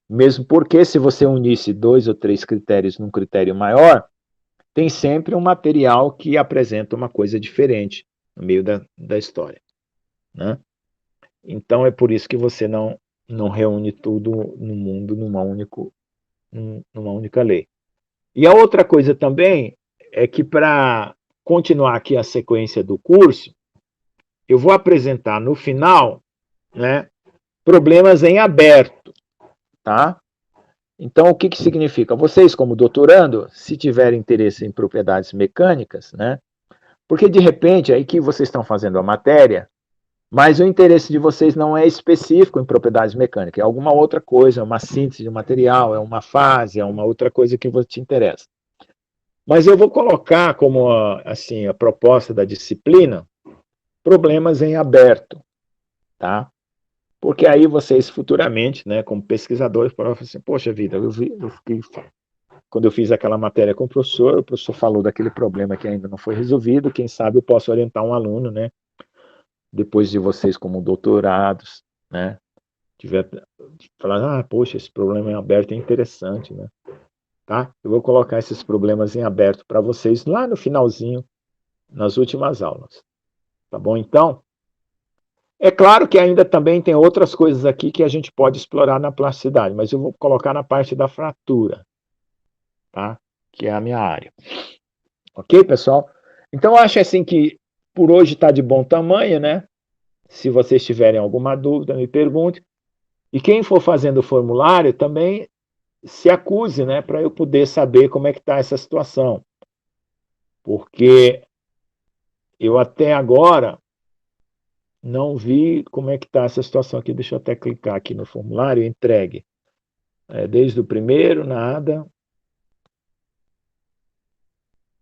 Mesmo porque, se você unisse 2 ou 3 critérios num critério maior, tem sempre um material que apresenta uma coisa diferente no meio da história, né? Então, é por isso que você não reúne tudo no mundo numa única lei. E a outra coisa também é que, para continuar aqui a sequência do curso, eu vou apresentar no final, né, problemas em aberto, tá? Então, o que significa? Vocês, como doutorando, se tiverem interesse em propriedades mecânicas, né? Porque, de repente, aí que vocês estão fazendo a matéria, mas o interesse de vocês não é específico em propriedades mecânicas, é alguma outra coisa, é uma síntese de material, é uma fase, é uma outra coisa que te interessa. Mas eu vou colocar como assim, a proposta da disciplina problemas em aberto, tá? Porque aí vocês futuramente, né, como pesquisadores, podem falar assim, poxa vida, quando eu fiz aquela matéria com o professor falou daquele problema que ainda não foi resolvido, quem sabe eu posso orientar um aluno, né, depois de vocês como doutorados, né, falar, poxa, esse problema em aberto é interessante, né, tá? Eu vou colocar esses problemas em aberto para vocês lá no finalzinho, nas últimas aulas, tá bom? Então, é claro que ainda também tem outras coisas aqui que a gente pode explorar na plasticidade, mas eu vou colocar na parte da fratura, tá? Que é a minha área. Ok, pessoal? Então, eu acho assim que por hoje está de bom tamanho, né? Se vocês tiverem alguma dúvida, me pergunte. E quem for fazendo o formulário também se acuse, né? Para eu poder saber como é que está essa situação. Porque eu até agora não vi como é que está essa situação aqui. Deixa eu até clicar aqui no formulário, entregue. Desde o primeiro, nada.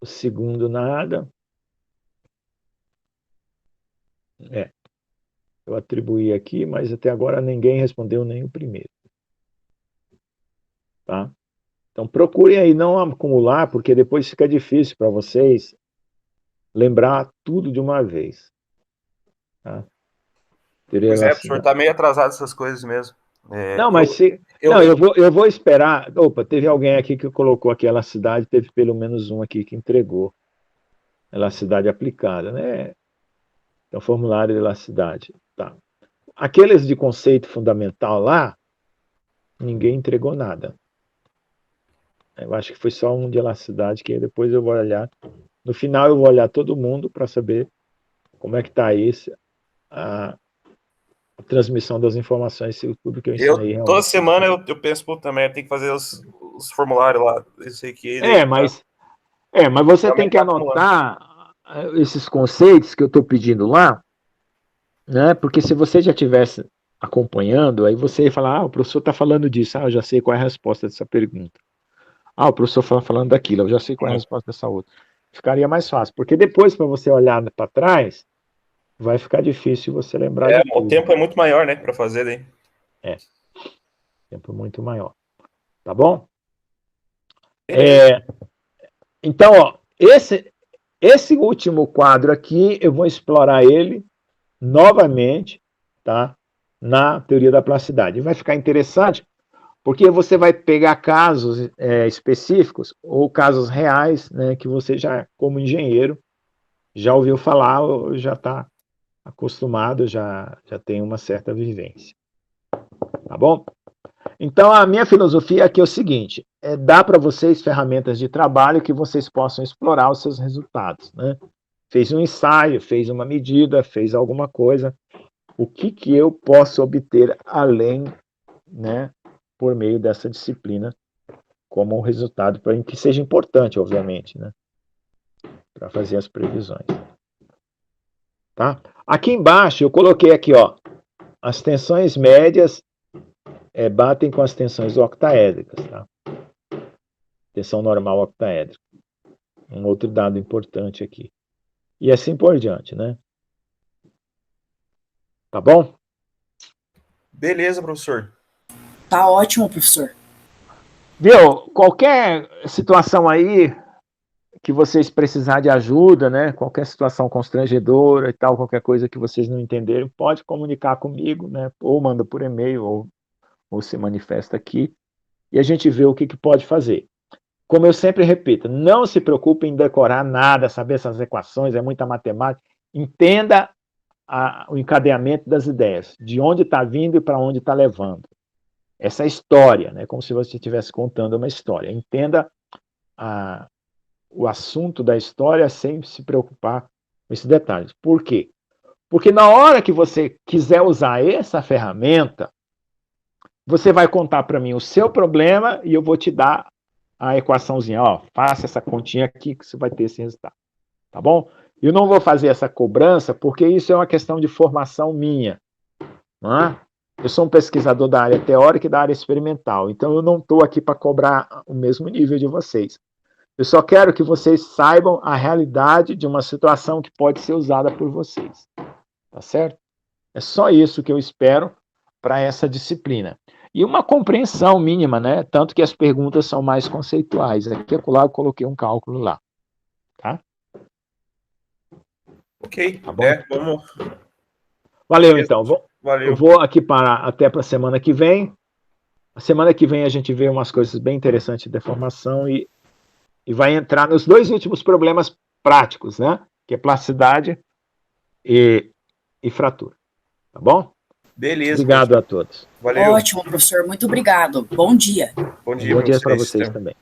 O segundo, nada. Eu atribuí aqui, mas até agora ninguém respondeu nem o primeiro. Tá? Então, procurem aí não acumular, porque depois fica difícil para vocês lembrar tudo de uma vez. Tá? Pois é, o senhor está meio atrasado essas coisas mesmo. Não, mas eu vou esperar. Opa, teve alguém aqui que colocou aqui elasticidade, teve pelo menos um aqui que entregou elasticidade aplicada, né? Então, formulário de elasticidade. Tá. Aqueles de conceito fundamental lá, ninguém entregou nada. Eu acho que foi só um de elasticidade, que depois eu vou olhar. No final, eu vou olhar todo mundo para saber como é que está isso, a transmissão das informações, se tudo que eu ensinei realmente. Toda semana eu penso, também, eu tenho que fazer os os formulários lá. Eu sei que mas você tem que anotar esses conceitos que eu estou pedindo lá, né? Porque se você já estivesse acompanhando, aí você ia falar, o professor está falando disso, eu já sei qual é a resposta dessa pergunta. O professor está falando daquilo, eu já sei qual é a resposta dessa outra. Ficaria mais fácil, porque depois, para você olhar para trás, vai ficar difícil você lembrar de tudo. O tempo é muito maior, né, para fazer daí. Tempo muito maior. Tá bom? Então, ó, esse último quadro aqui, eu vou explorar ele novamente, tá? Na teoria da plasticidade. Vai ficar interessante, porque você vai pegar casos específicos ou casos reais, né, que você já, como engenheiro, já ouviu falar ou já está acostumado, já tem uma certa vivência. Tá bom? Então, a minha filosofia aqui é o seguinte, dar para vocês ferramentas de trabalho que vocês possam explorar os seus resultados, né? Fez um ensaio, fez uma medida, fez alguma coisa, o que eu posso obter além, né, por meio dessa disciplina, como um resultado para que seja importante, obviamente, né, para fazer as previsões. Tá? Aqui embaixo, eu coloquei aqui, ó, as tensões médias batem com as tensões octaédricas, tá? Tensão normal octaédrica. Um outro dado importante aqui. E assim por diante, né? Tá bom? Beleza, professor. Tá ótimo, professor. Viu? Qualquer situação aí que vocês precisarem de ajuda, né? Qualquer situação constrangedora e tal, qualquer coisa que vocês não entenderem, pode comunicar comigo, né? Ou manda por e-mail, ou se manifesta aqui, e a gente vê o que pode fazer. Como eu sempre repito, não se preocupe em decorar nada, saber essas equações, é muita matemática. Entenda o encadeamento das ideias, de onde está vindo e para onde está levando. Essa história, né? Como se você estivesse contando uma história. Entenda o assunto da história sem se preocupar com esses detalhes. Por quê? Porque na hora que você quiser usar essa ferramenta, você vai contar para mim o seu problema e eu vou te dar a equaçãozinha. Ó, faça essa continha aqui que você vai ter esse resultado. Tá bom? Eu não vou fazer essa cobrança porque isso é uma questão de formação minha. Não é? Eu sou um pesquisador da área teórica e da área experimental, então eu não estou aqui para cobrar o mesmo nível de vocês. Eu só quero que vocês saibam a realidade de uma situação que pode ser usada por vocês. Tá certo? É só isso que eu espero para essa disciplina. E uma compreensão mínima, né? Tanto que as perguntas são mais conceituais. Aqui eu coloquei um cálculo lá. Tá? Ok. Tá bom? Vamos... Valeu, então. Valeu. Eu vou aqui parar até para a semana que vem. A semana que vem a gente vê umas coisas bem interessantes de deformação e vai entrar nos dois últimos problemas práticos, né? Que é plasticidade e fratura. Tá bom? Beleza. Obrigado a todos. Valeu. Ótimo, professor. Muito obrigado. Bom dia. Bom dia para vocês também.